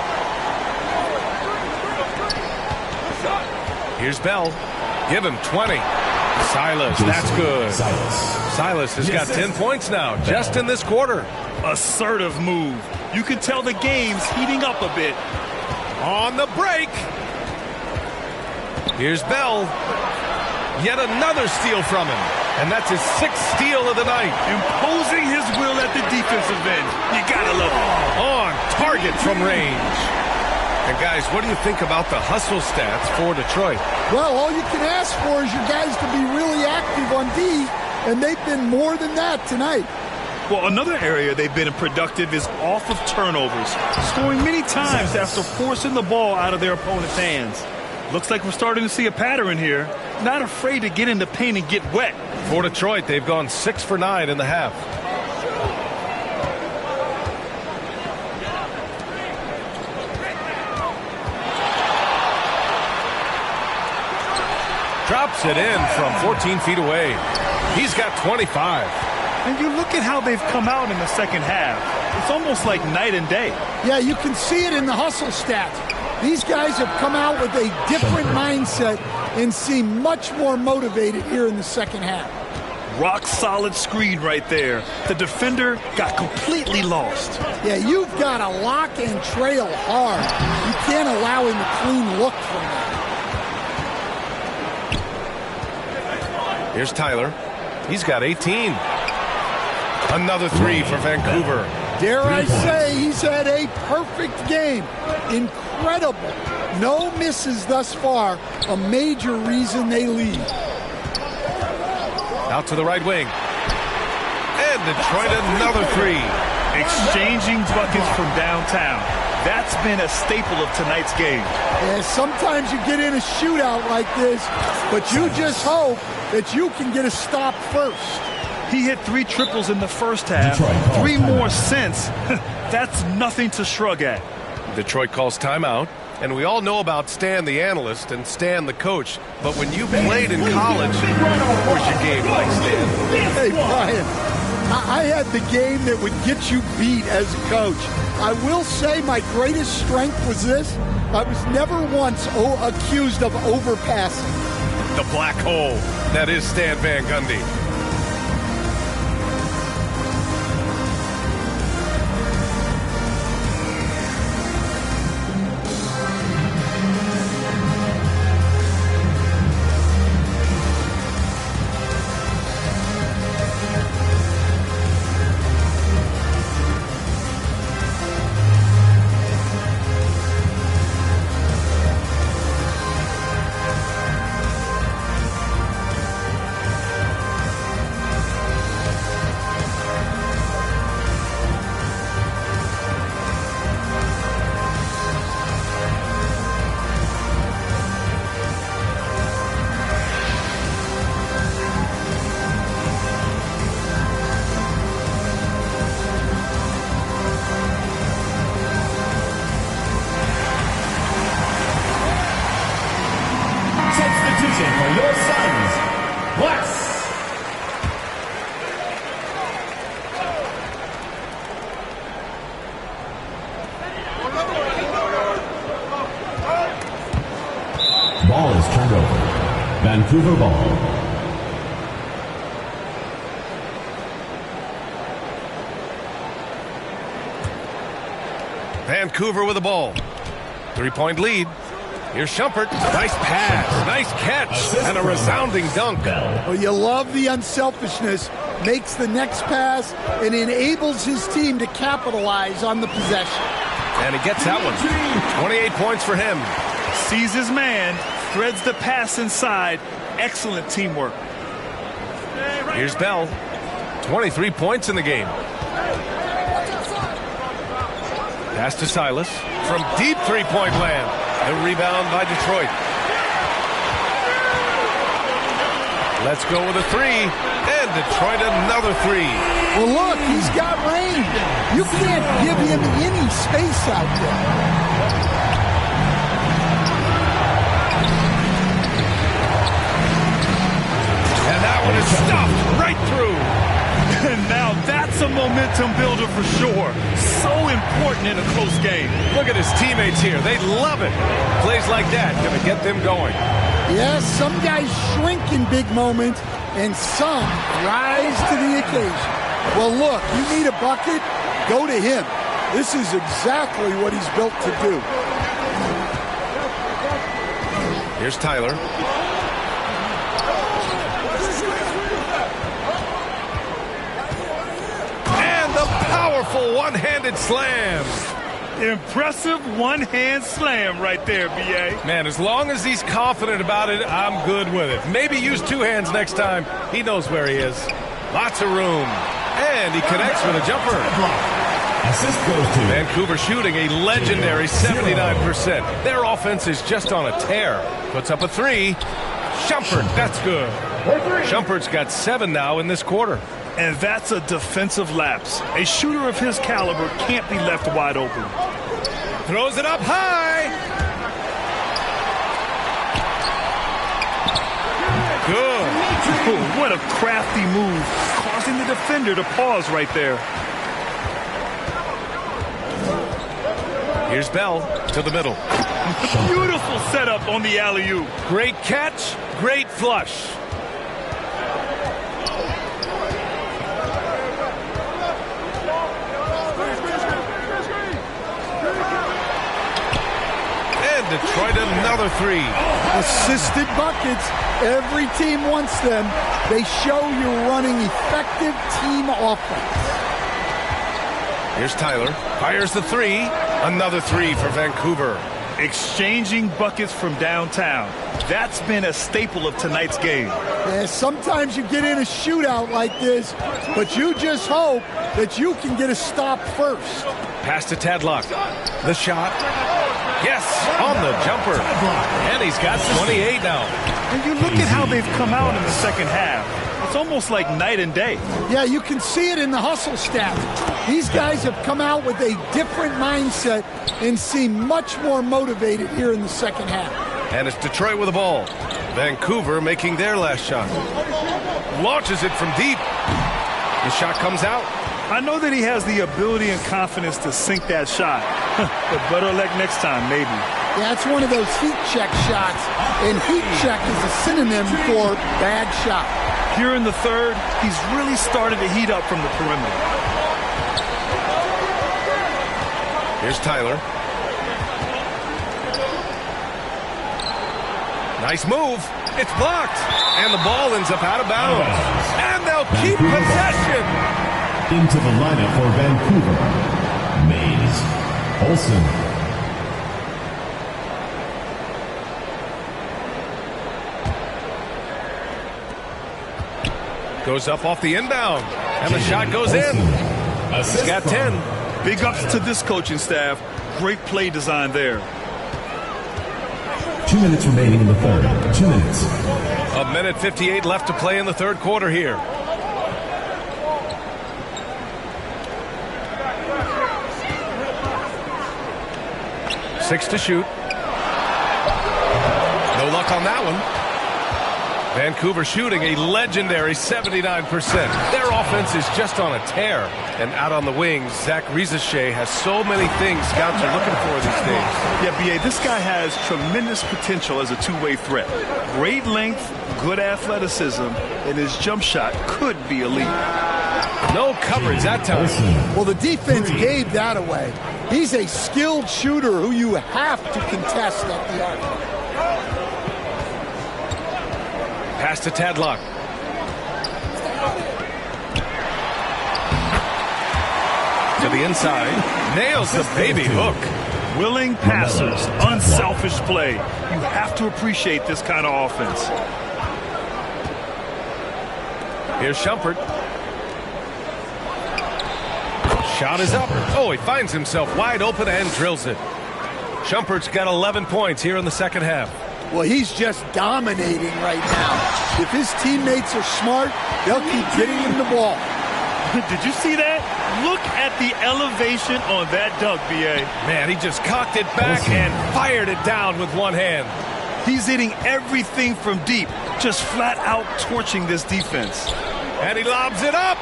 Here's Bell. Give him 20. Silas, that's good. Silas has got 10 points now, just in this quarter. Assertive move. You can tell the game's heating up a bit. On the break. Here's Bell. Yet another steal from him. And that's his 6th steal of the night. Imposing his will at the defensive end. You gotta love it. On target from range. And guys, what do you think about the hustle stats for Detroit? Well, all you can ask for is your guys to be really active on D, and they've been more than that tonight. Well, another area they've been productive is off of turnovers, scoring many times after forcing the ball out of their opponent's hands. Looks like we're starting to see a pattern here. Not afraid to get in the paint and get wet. For Detroit, they've gone 6 for 9 in the half. Drops it in from 14 feet away. He's got 25. And you look at how they've come out in the second half. It's almost like night and day. Yeah, you can see it in the hustle stats. These guys have come out with a different mindset and seem much more motivated here in the second half. Rock solid screen right there. The defender got completely lost. Yeah, you've got to lock and trail hard. You can't allow him a clean look from that. Here's Tyler. He's got 18. Another 3 for Vancouver. Dare I say he's had a perfect game. Incredible. No misses thus far. A major reason they lead. Out to the right wing. And Detroit another 3. Exchanging buckets from downtown. That's been a staple of tonight's game. Yeah, sometimes you get in a shootout like this, but you just hope that you can get a stop first. He hit 3 triples in the first half, 3 more since. That's nothing to shrug at. Detroit calls timeout. And we all know about Stan the analyst and Stan the coach. But when you played in college, what was your game like, Stan? Hey, Brian, I had the game that would get you beat as a coach. I will say my greatest strength was this. I was never once accused of overpassing. The black hole. That is Stan Van Gundy. Ball is turned over. Vancouver ball. Vancouver with the ball. 3-point lead. Here's Shumpert. Nice pass, nice catch, and a resounding dunk. Well, you love the unselfishness. Makes the next pass and enables his team to capitalize on the possession. And he gets that one. 28 points for him. Sees his man, threads the pass inside. Excellent teamwork. Here's Bell. 23 points in the game. Pass to Silas from deep three-point land. A rebound by Detroit. Let's go with a three. And Detroit another three. Well, look, he's got range. You can't give him any space out there. And that one is stopped right through. And now that's a momentum builder for sure. So important in a close game. Look at his teammates here. They love it. Plays like that going to get them going. Yes, some guys shrink in big moments, and some rise to the occasion. Well, look, you need a bucket, go to him. This is exactly what he's built to do. Here's Tyler. Powerful one-handed slam. Impressive one-hand slam right there, B.A. Man, as long as he's confident about it, I'm good with it. Maybe use two hands next time. He knows where he is. Lots of room. And he connects with a jumper. Assist goes to Vancouver shooting a legendary 79%. Their offense is just on a tear. Puts up a three. Shumpert, that's good. Shumpert's got 7 now in this quarter. And that's a defensive lapse. A shooter of his caliber can't be left wide open. Throws it up high. Good. Oh, what a crafty move, causing the defender to pause right there. Here's Bell to the middle. Beautiful setup on the alley-oop. Great catch, great flush. Detroit another three. Assisted buckets. Every team wants them. They show you're running effective team offense. Here's Tyler. Fires the three. Another three for Vancouver. Exchanging buckets from downtown. That's been a staple of tonight's game. Yeah, sometimes you get in a shootout like this, but you just hope that you can get a stop first. Pass to Tadlock. The shot. Yes, on the jumper. And he's got 28 now. And you look at how they've come out in the second half. It's almost like night and day. Yeah, you can see it in the hustle stat. These guys have come out with a different mindset and seem much more motivated here in the second half. And it's Detroit with the ball. Vancouver making their last shot. Launches it from deep. The shot comes out. I know that he has the ability and confidence to sink that shot, but better luck next time, maybe. Yeah, it's one of those heat check shots, and heat check is a synonym for bad shot. Here in the third, he's really started to heat up from the perimeter. Here's Tyler. Nice move. It's blocked. And the ball ends up out of bounds. And they'll keep possession. Into the lineup for Vancouver, Mays Olson. Goes up off the inbound. And the shot goes in. He's got 10. Big ups to this coaching staff. Great play design there. 2 minutes remaining in the third. 2 minutes. A minute 58 left to play in the third quarter here. 6 to shoot. No luck on that one. Vancouver shooting a legendary 79%. Their offense is just on a tear. And out on the wings, Zach Rizachet has so many things scouts are looking for these days. Yeah, B.A., this guy has tremendous potential as a two-way threat. Great length, good athleticism, and his jump shot could be elite. No coverage that time. Well, the defense gave that away. He's a skilled shooter who you have to contest at the arc. Pass to Tadlock. To the inside. Nails the baby hook. Willing passers. Unselfish play. You have to appreciate this kind of offense. Here's Shumpert. Shot is up. Oh, he finds himself wide open and drills it. Shumpert's got 11 points here in the second half. Well, he's just dominating right now. If his teammates are smart, they'll keep getting him the ball. Did you see that? Look at the elevation on that dunk, B.A. Man, he just cocked it back and fired it down with one hand. He's hitting everything from deep, just flat out torching this defense. And he lobs it up.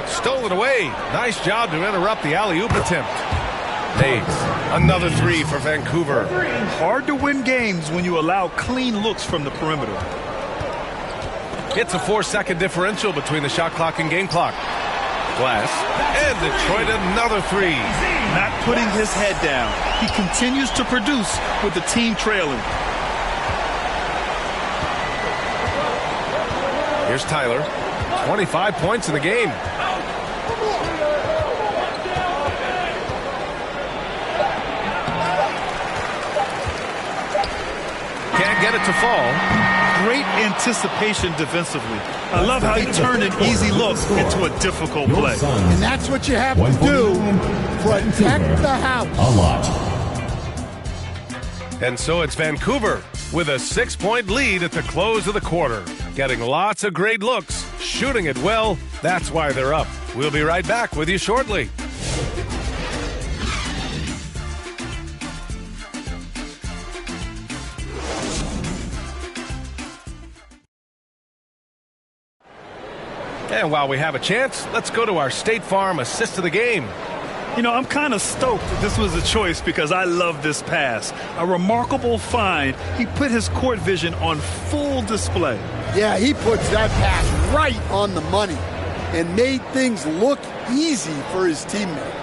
Stolen away. Nice job to interrupt the alley-oop attempt. Nays. Another three for Vancouver. Hard to win games when you allow clean looks from the perimeter. It's a 4-second differential between the shot clock and game clock. Glass. And Detroit another three. Not putting his head down. He continues to produce with the team trailing. Here's Tyler. 25 points in the game. Can't get it to fall. Great anticipation defensively. I love how he turned an easy look into a difficult play. And that's what you have to do. Protect the house. A lot. And so it's Vancouver with a 6-point lead at the close of the quarter. Getting lots of great looks, shooting it well. That's why they're up. We'll be right back with you shortly. And while we have a chance, let's go to our State Farm assist of the game. You know, I'm kind of stoked this was a choice because I love this pass. A remarkable find. He put his court vision on full display. Yeah, he puts that pass right on the money and made things look easy for his teammate.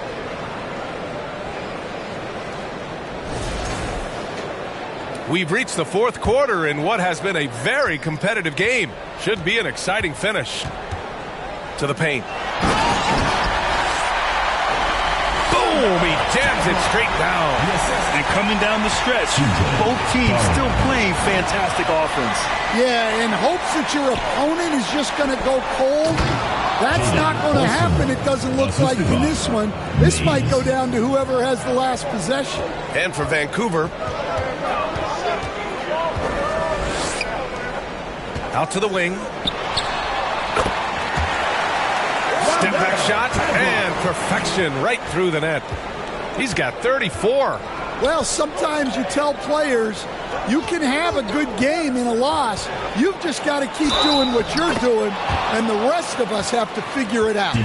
We've reached the fourth quarter in what has been a very competitive game. Should be an exciting finish. To the paint. Boom! He jams it straight down. And coming down the stretch, both teams still playing fantastic offense. Yeah, in hopes that your opponent is just going to go cold. That's not going to happen. It doesn't look like in this one. This might go down to whoever has the last possession. And for Vancouver. Out to the wing. Step back shot and perfection right through the net. He's got 34. Well, sometimes you tell players You can have a good game in a loss. You've just got to keep doing what you're doing, and the rest of us have to figure it out. In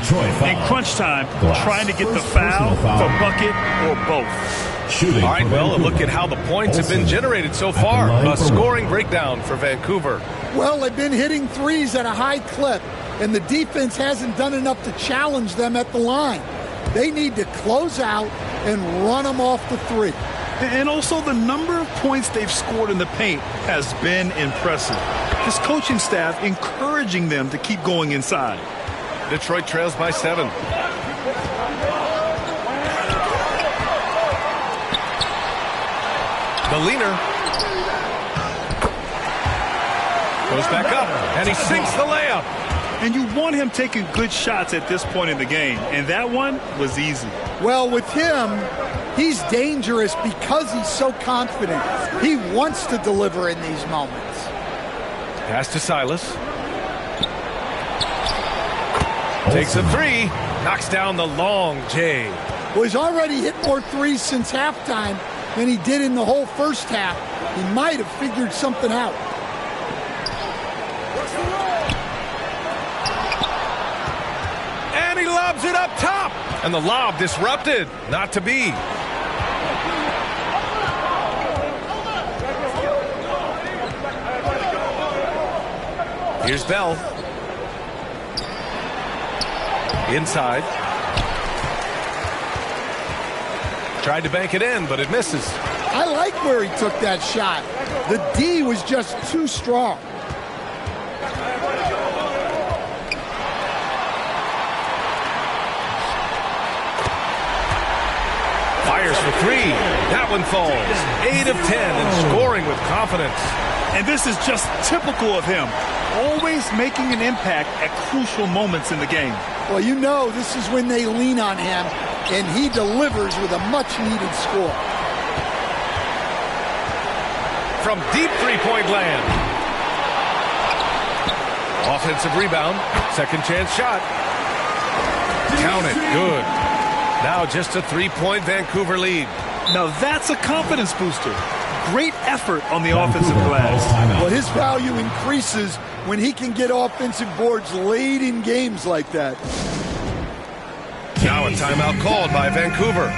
crunch time, trying to get the foul, the bucket, or both. All right, well, a look at how the points have been generated so far. A scoring breakdown for Vancouver. Well, they've been hitting threes at a high clip, and the defense hasn't done enough to challenge them at the line. They need to close out and run them off the three. And also the number of points they've scored in the paint has been impressive. This coaching staff encouraging them to keep going inside. Detroit trails by 7. The leaner goes back up, and he sinks the layup. And you want him taking good shots at this point in the game, and that one was easy. Well, with him, he's dangerous because he's so confident. He wants to deliver in these moments. Pass to Silas. Takes a 3, knocks down the long J. Well, he's already hit more threes since halftime than he did in the whole first half. He might have figured something out. And he lobs it up top. And the lob disrupted. Not to be. Here's Bell. Inside. Tried to bank it in, but it misses. I like where he took that shot. The D was just too strong. Fires for 3. That one falls. 8 of 10 and scoring with confidence. And this is just typical of him. Always making an impact at crucial moments in the game. Well, you know this is when they lean on him, and he delivers with a much-needed score. From deep three-point land. Offensive rebound. Second chance shot. Count it. Good. Now just a 3-point Vancouver lead. Now that's a confidence booster. Great effort on the offensive glass. But his value increases when he can get offensive boards late in games like that. Now a timeout called by Vancouver.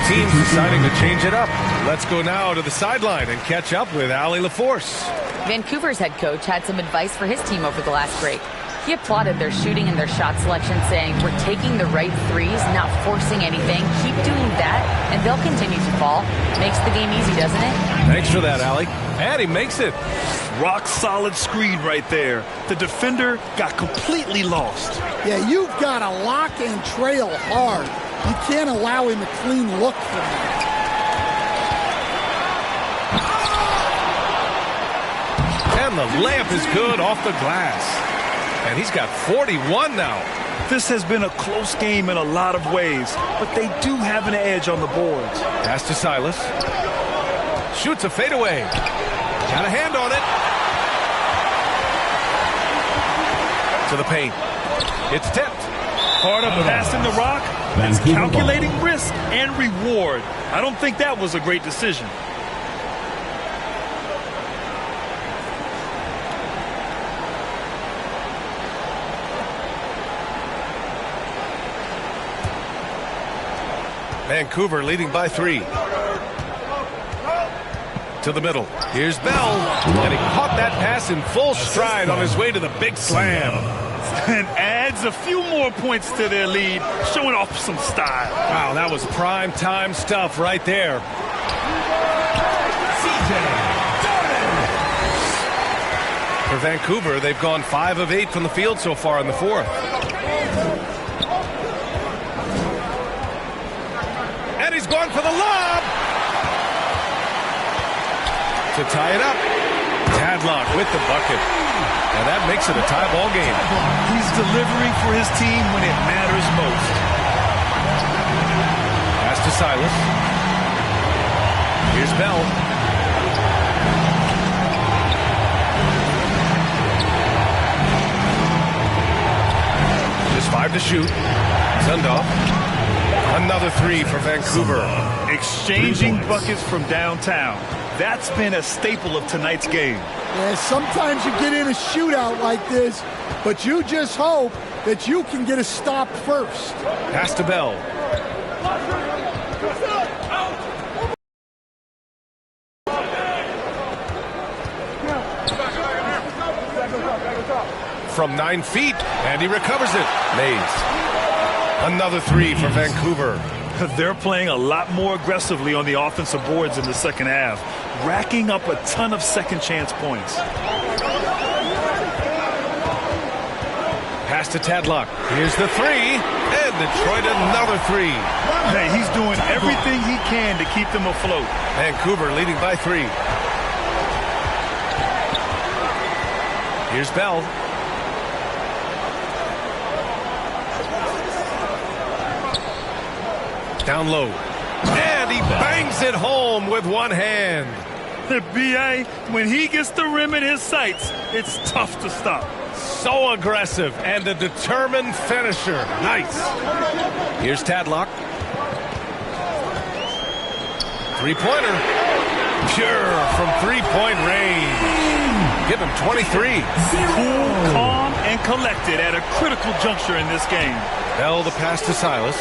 Teams deciding to change it up. Let's go now to the sideline and catch up with Allie LaForce. Vancouver's head coach had some advice for his team over the last break. He applauded their shooting and their shot selection, saying, "We're taking the right threes, not forcing anything. Keep doing that, and they'll continue to fall." Makes the game easy, doesn't it? Thanks for that, Allie. And he makes it. Rock solid screen right there. The defender got completely lost. Yeah, you've got to lock and trail hard. You can't allow him a clean look from that. And the layup is good off the glass. And he's got 41 now. This has been a close game in a lot of ways, but they do have an edge on the boards. Pass to Silas. Shoots a fadeaway. Got a hand on it. To the paint. It's tipped. Part of passing the rock. It's calculating risk and reward. I don't think that was a great decision. Vancouver leading by 3. To the middle. Here's Bell. And he caught that pass in full stride on his way to the big slam. And adds a few more points to their lead, showing off some style. Wow, that was prime time stuff right there. For Vancouver, they've gone 5 of 8 from the field so far in the 4th. And he's gone for the lob! To tie it up. Tadlock with the bucket. And that makes it a tie ball game. He's delivering for his team when it matters most. Pass to Silas. Here's Bell. Just 5 to shoot. Sundorf. Another 3 for Vancouver. Exchanging buckets from downtown. That's been a staple of tonight's game. Yeah, sometimes you get in a shootout like this, but you just hope that you can get a stop first. Pass to Bell. From 9 feet, and he recovers it. Mays. Another 3 for Vancouver. They're playing a lot more aggressively on the offensive boards in the second half, racking up a ton of second chance points. Pass to Tadlock. Here's the 3, and Detroit another 3. Hey, he's doing everything he can to keep them afloat. Vancouver leading by 3. Here's Bell. Down low. And he bangs it home with one hand. The B.A., when he gets the rim in his sights, it's tough to stop. So aggressive and a determined finisher. Nice. Here's Tadlock. 3-pointer. Pure from 3-point range. Give him 23. Cool, calm, and collected at a critical juncture in this game. Bell the pass to Silas.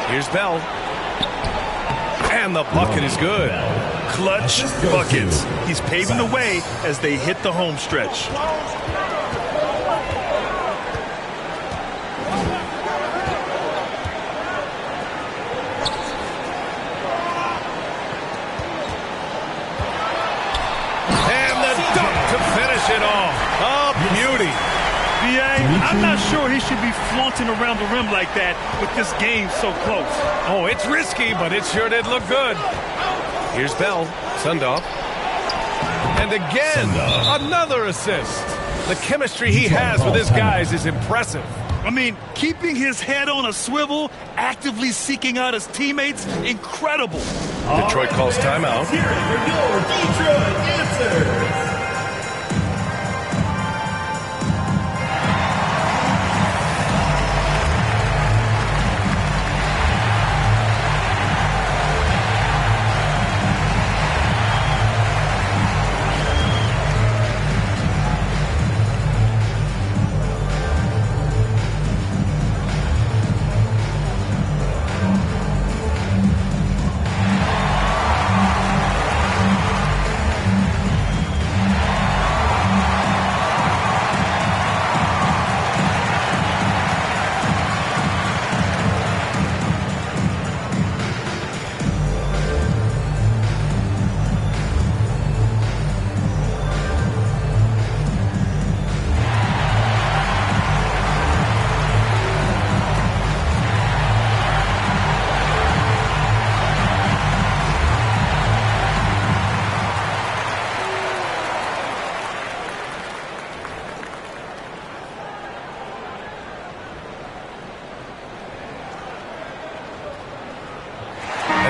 Here's Bell. And the bucket is good. Clutch buckets. He's paving the way as they hit the home stretch. And the dunk to finish it off. A beauty. B.A., I'm not sure he should be flaunting around the rim like that with this game so close. Oh, it's risky, but it sure did look good. Here's Bell. Sundorf. And again, another assist. The chemistry he has with his guys is impressive. I mean, keeping his head on a swivel, actively seeking out his teammates, incredible. Detroit calls timeout. Here are your Detroit answers.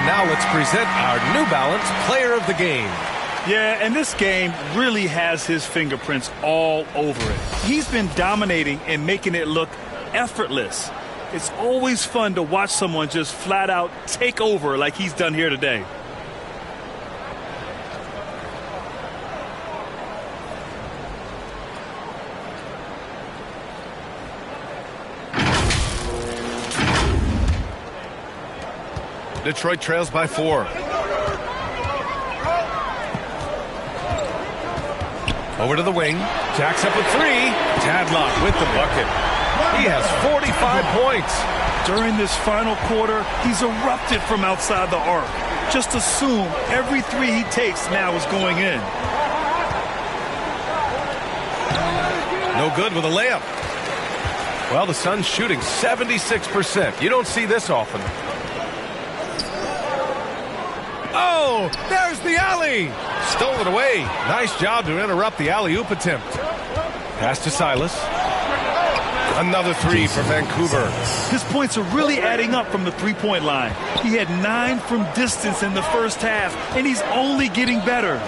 Now let's present our New Balance Player of the Game. Yeah, and this game really has his fingerprints all over it. He's been dominating and making it look effortless. It's always fun to watch someone just flat out take over like he's done here today. Detroit trails by 4. Over to the wing. Jacks up a 3. Tadlock with the bucket. He has 45 points. During this final quarter, he's erupted from outside the arc. Just assume every 3 he takes now is going in. No good with a layup. Well, the Suns shooting 76%. You don't see this often. Oh, there's the alley. Stole it away. Nice job to interrupt the alley-oop attempt. Pass to Silas. Another 3 for Vancouver. His points are really adding up from the three-point line. He had 9 from distance in the first half, and he's only getting better.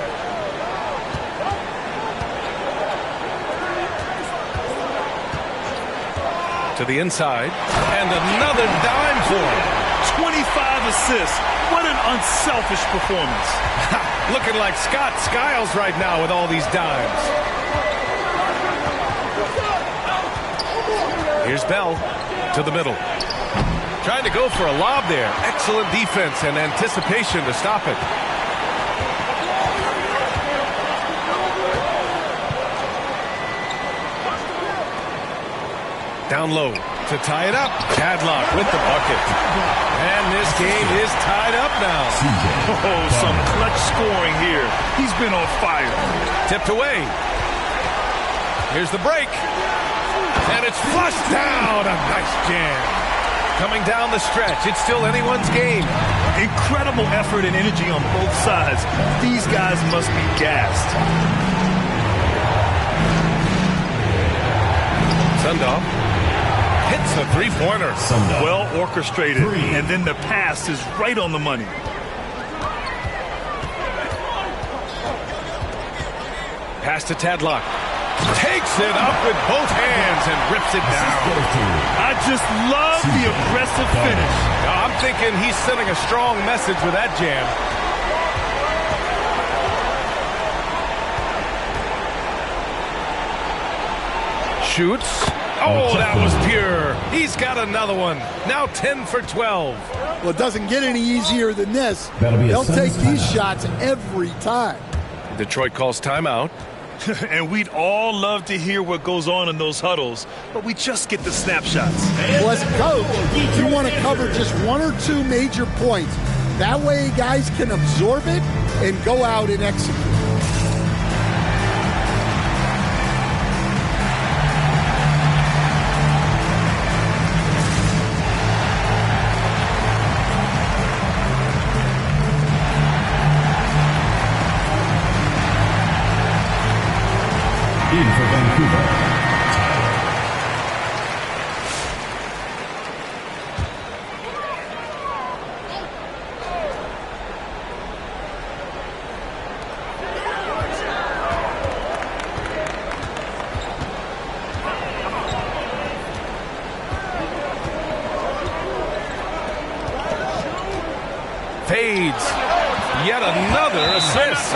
To the inside, and another dime for him. 25 assists. What an unselfish performance. Looking like Scott Skiles right now with all these dimes. Here's Bell to the middle. Trying to go for a lob there. Excellent defense and anticipation to stop it. Down low to tie it up. Tadlock with the bucket. And this game is tied up now. Oh, some clutch scoring here. He's been on fire. Tipped away. Here's the break. And it's flushed down. A nice jam. Coming down the stretch. It's still anyone's game. Incredible effort and energy on both sides. These guys must be gassed. Sundorf hits a three-pointer. Well orchestrated. And then the pass is right on the money. Pass to Tadlock. Takes it up with both hands and rips it down. I just love the aggressive finish. I'm thinking he's sending a strong message with that jam. Shoots. Oh, that was pure. He's got another one. Now 10 for 12. Well, it doesn't get any easier than this. They'll take these shots every time. Detroit calls timeout. And we'd all love to hear what goes on in those huddles, but we just get the snapshots. Well, as a coach, you want to cover just 1 or 2 major points. That way guys can absorb it and go out and execute. In for Vancouver. Fades. Yet another assist.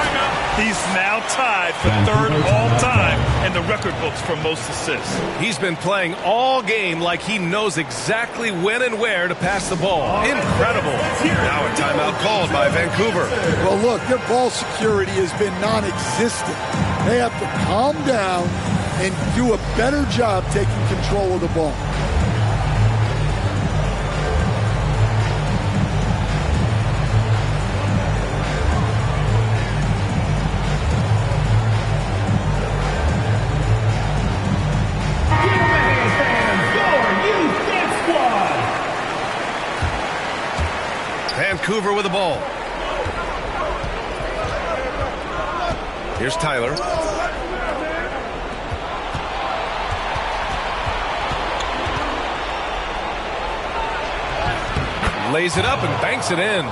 He's now tied for 3rd all-time in the record books for most assists. He's been playing all game like he knows exactly when and where to pass the ball. Incredible. Now a timeout called by Vancouver. Well, look, their ball security has been non-existent. They have to calm down and do a better job taking control of the ball. Vancouver with the ball. Here's Tyler. Lays it up and banks it in.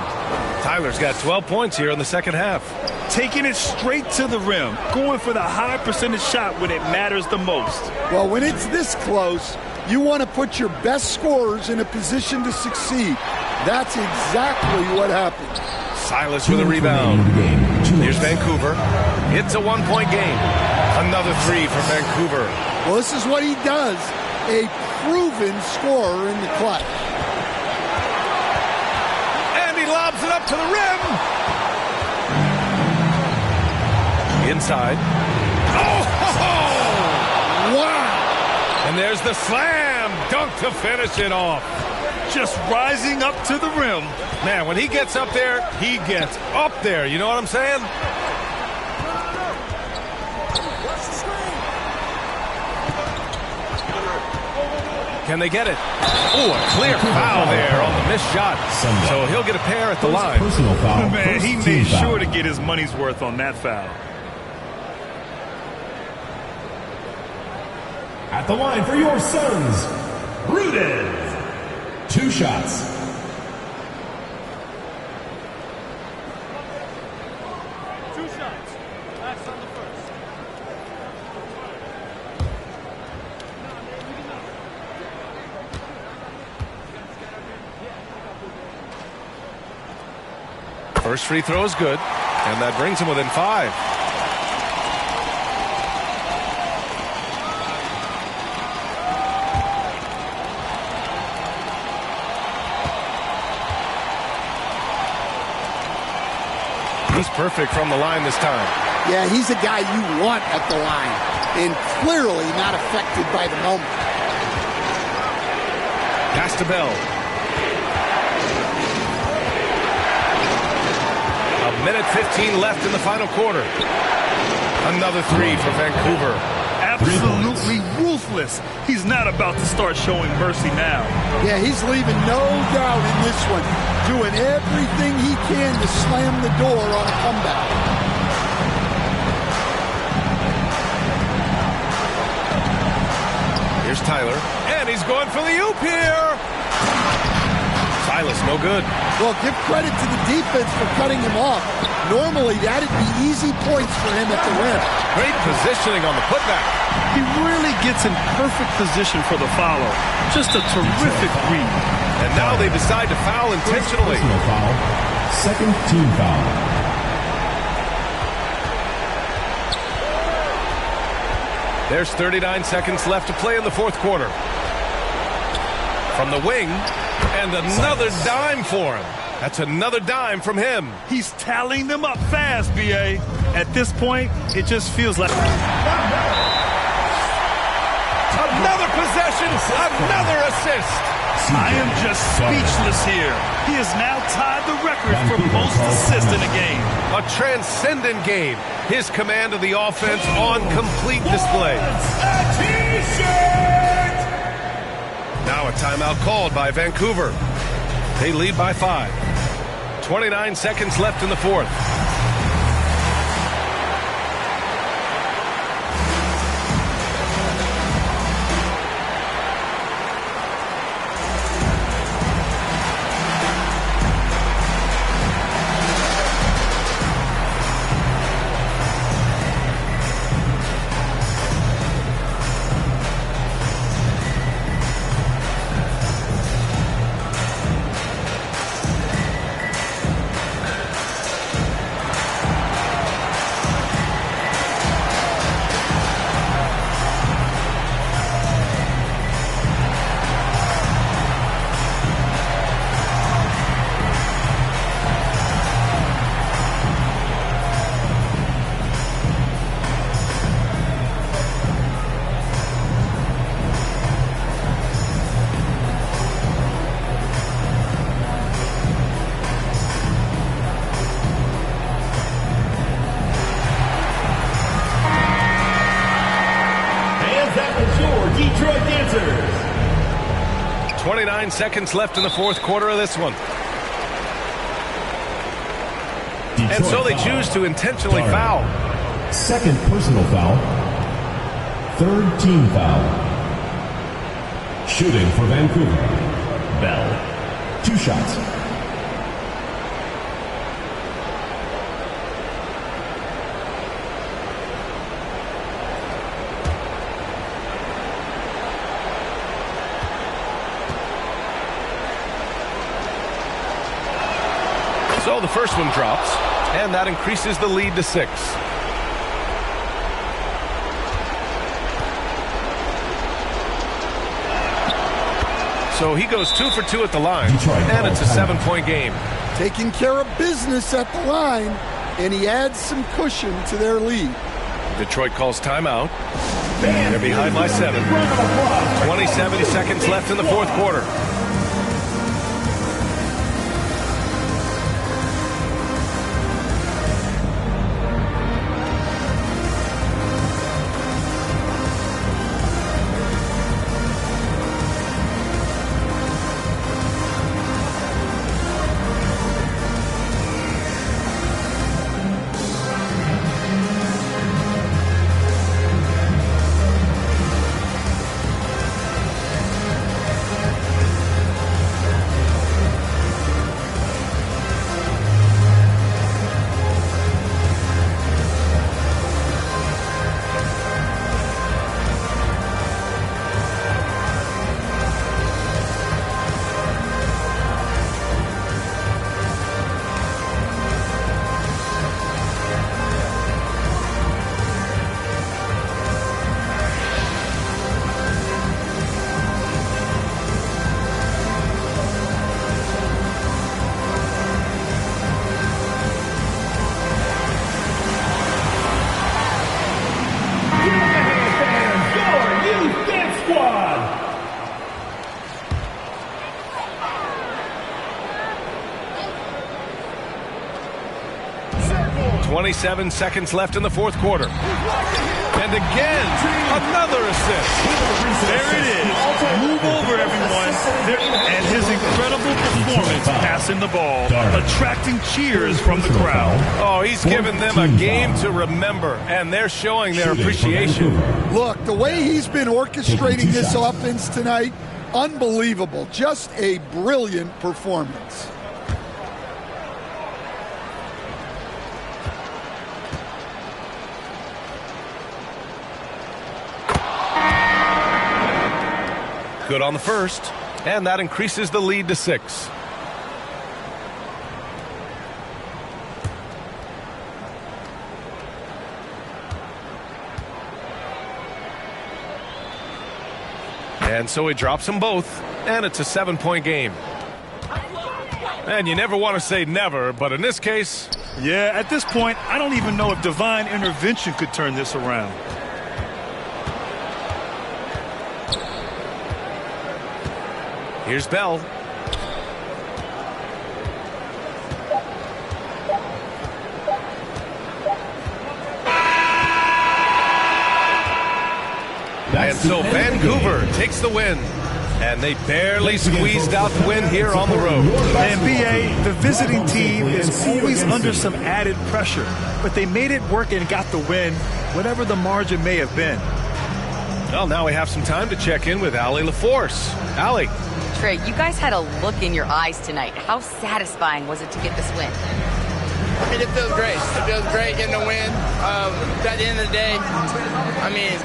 Tyler's got 12 points here in the second half. Taking it straight to the rim. Going for the high percentage shot when it matters the most. Well, when it's this close, you want to put your best scorers in a position to succeed. That's exactly what happened. Silas with a rebound. Here's Vancouver. It's a 1-point game. Another 3 for Vancouver. Well, this is what he does. A proven scorer in the clutch. And he lobs it up to the rim. Inside. Oh! Wow! And there's the slam dunk to finish it off. Just rising up to the rim. Man, when he gets up there, he gets up there. You know what I'm saying? Can they get it? Oh, a clear foul there on the missed shot. So he'll get a pair at the line. Personal foul. Man, he made sure to get his money's worth on that foul. At the line for your Suns, Rudez. 2 shots. Last on the first. First free throw is good, and that brings him within 5. He's perfect from the line this time. Yeah, he's a guy you want at the line, and clearly not affected by the moment. Pass to Bell. A minute 15 left in the final quarter. Another 3 for Vancouver. Absolutely ruthless. He's not about to start showing mercy now. Yeah, he's leaving no doubt in this one. Doing everything he can to slam the door on a comeback. Here's Tyler, and he's going for the oop here. Silas, no good. Well, give credit to the defense for cutting him off. Normally, that'd be easy points for him at the rim. Great positioning on the putback. He really gets in perfect position for the follow. Just a terrific read. And now they decide to foul intentionally. Personal foul. Second team foul. There's 39 seconds left to play in the fourth quarter. From the wing, and another dime for him. That's another dime from him. He's tallying them up fast, B.A. At this point, it just feels like... Another possession, another assist. I am just speechless here. He has now tied the record for most assists in a game. A transcendent game. His command of the offense on complete display. Now a timeout called by Vancouver. They lead by 5. 29 seconds left in the fourth. Detroit Dancers. 29 seconds left in the fourth quarter of this one. Detroit and so they foul. choose to intentionally foul. Second personal foul. Third team foul. Shooting for Vancouver. Bell. 2 shots. So the first one drops, and that increases the lead to 6. So he goes 2 for 2 at the line, and it's a 7-point game. taking care of business at the line, and he adds some cushion to their lead. Detroit calls timeout. They're behind by 7. 27 seconds left in the fourth quarter. Squad. 27 seconds left in the fourth quarter. And again, another assist. There it is. Move over, everyone. And his incredible performance passing the ball, attracting cheers from the crowd. Oh, he's given them a game to remember, and they're showing their appreciation. Look, the way he's been orchestrating this offense tonight, unbelievable. Just a brilliant performance. Good on the first, and that increases the lead to 6. And so he drops them both, and it's a 7-point game. And you never want to say never, but in this case... Yeah, at this point, I don't even know if divine intervention could turn this around. Here's Bell. And so Vancouver takes the win. And they barely squeezed out the win here on the road. And BA, the visiting team is always under some added pressure. But they made it work and got the win, whatever the margin may have been. Well, now we have some time to check in with Allie LaForce. Allie. Trey, you guys had a look in your eyes tonight. How satisfying was it to get this win? I mean, it feels great. It feels great getting a win. At the end of the day, I mean,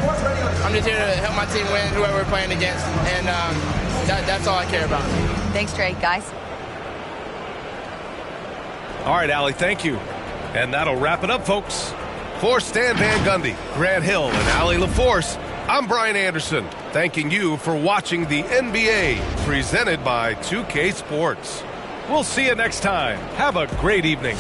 I'm just here to help my team win, whoever we're playing against, and that's all I care about. Thanks, Trey. Guys? All right, Allie, thank you. And that'll wrap it up, folks. For Stan Van Gundy, Grant Hill, and Allie LaForce, I'm Brian Anderson, thanking you for watching the NBA, presented by 2K Sports. We'll see you next time. Have a great evening.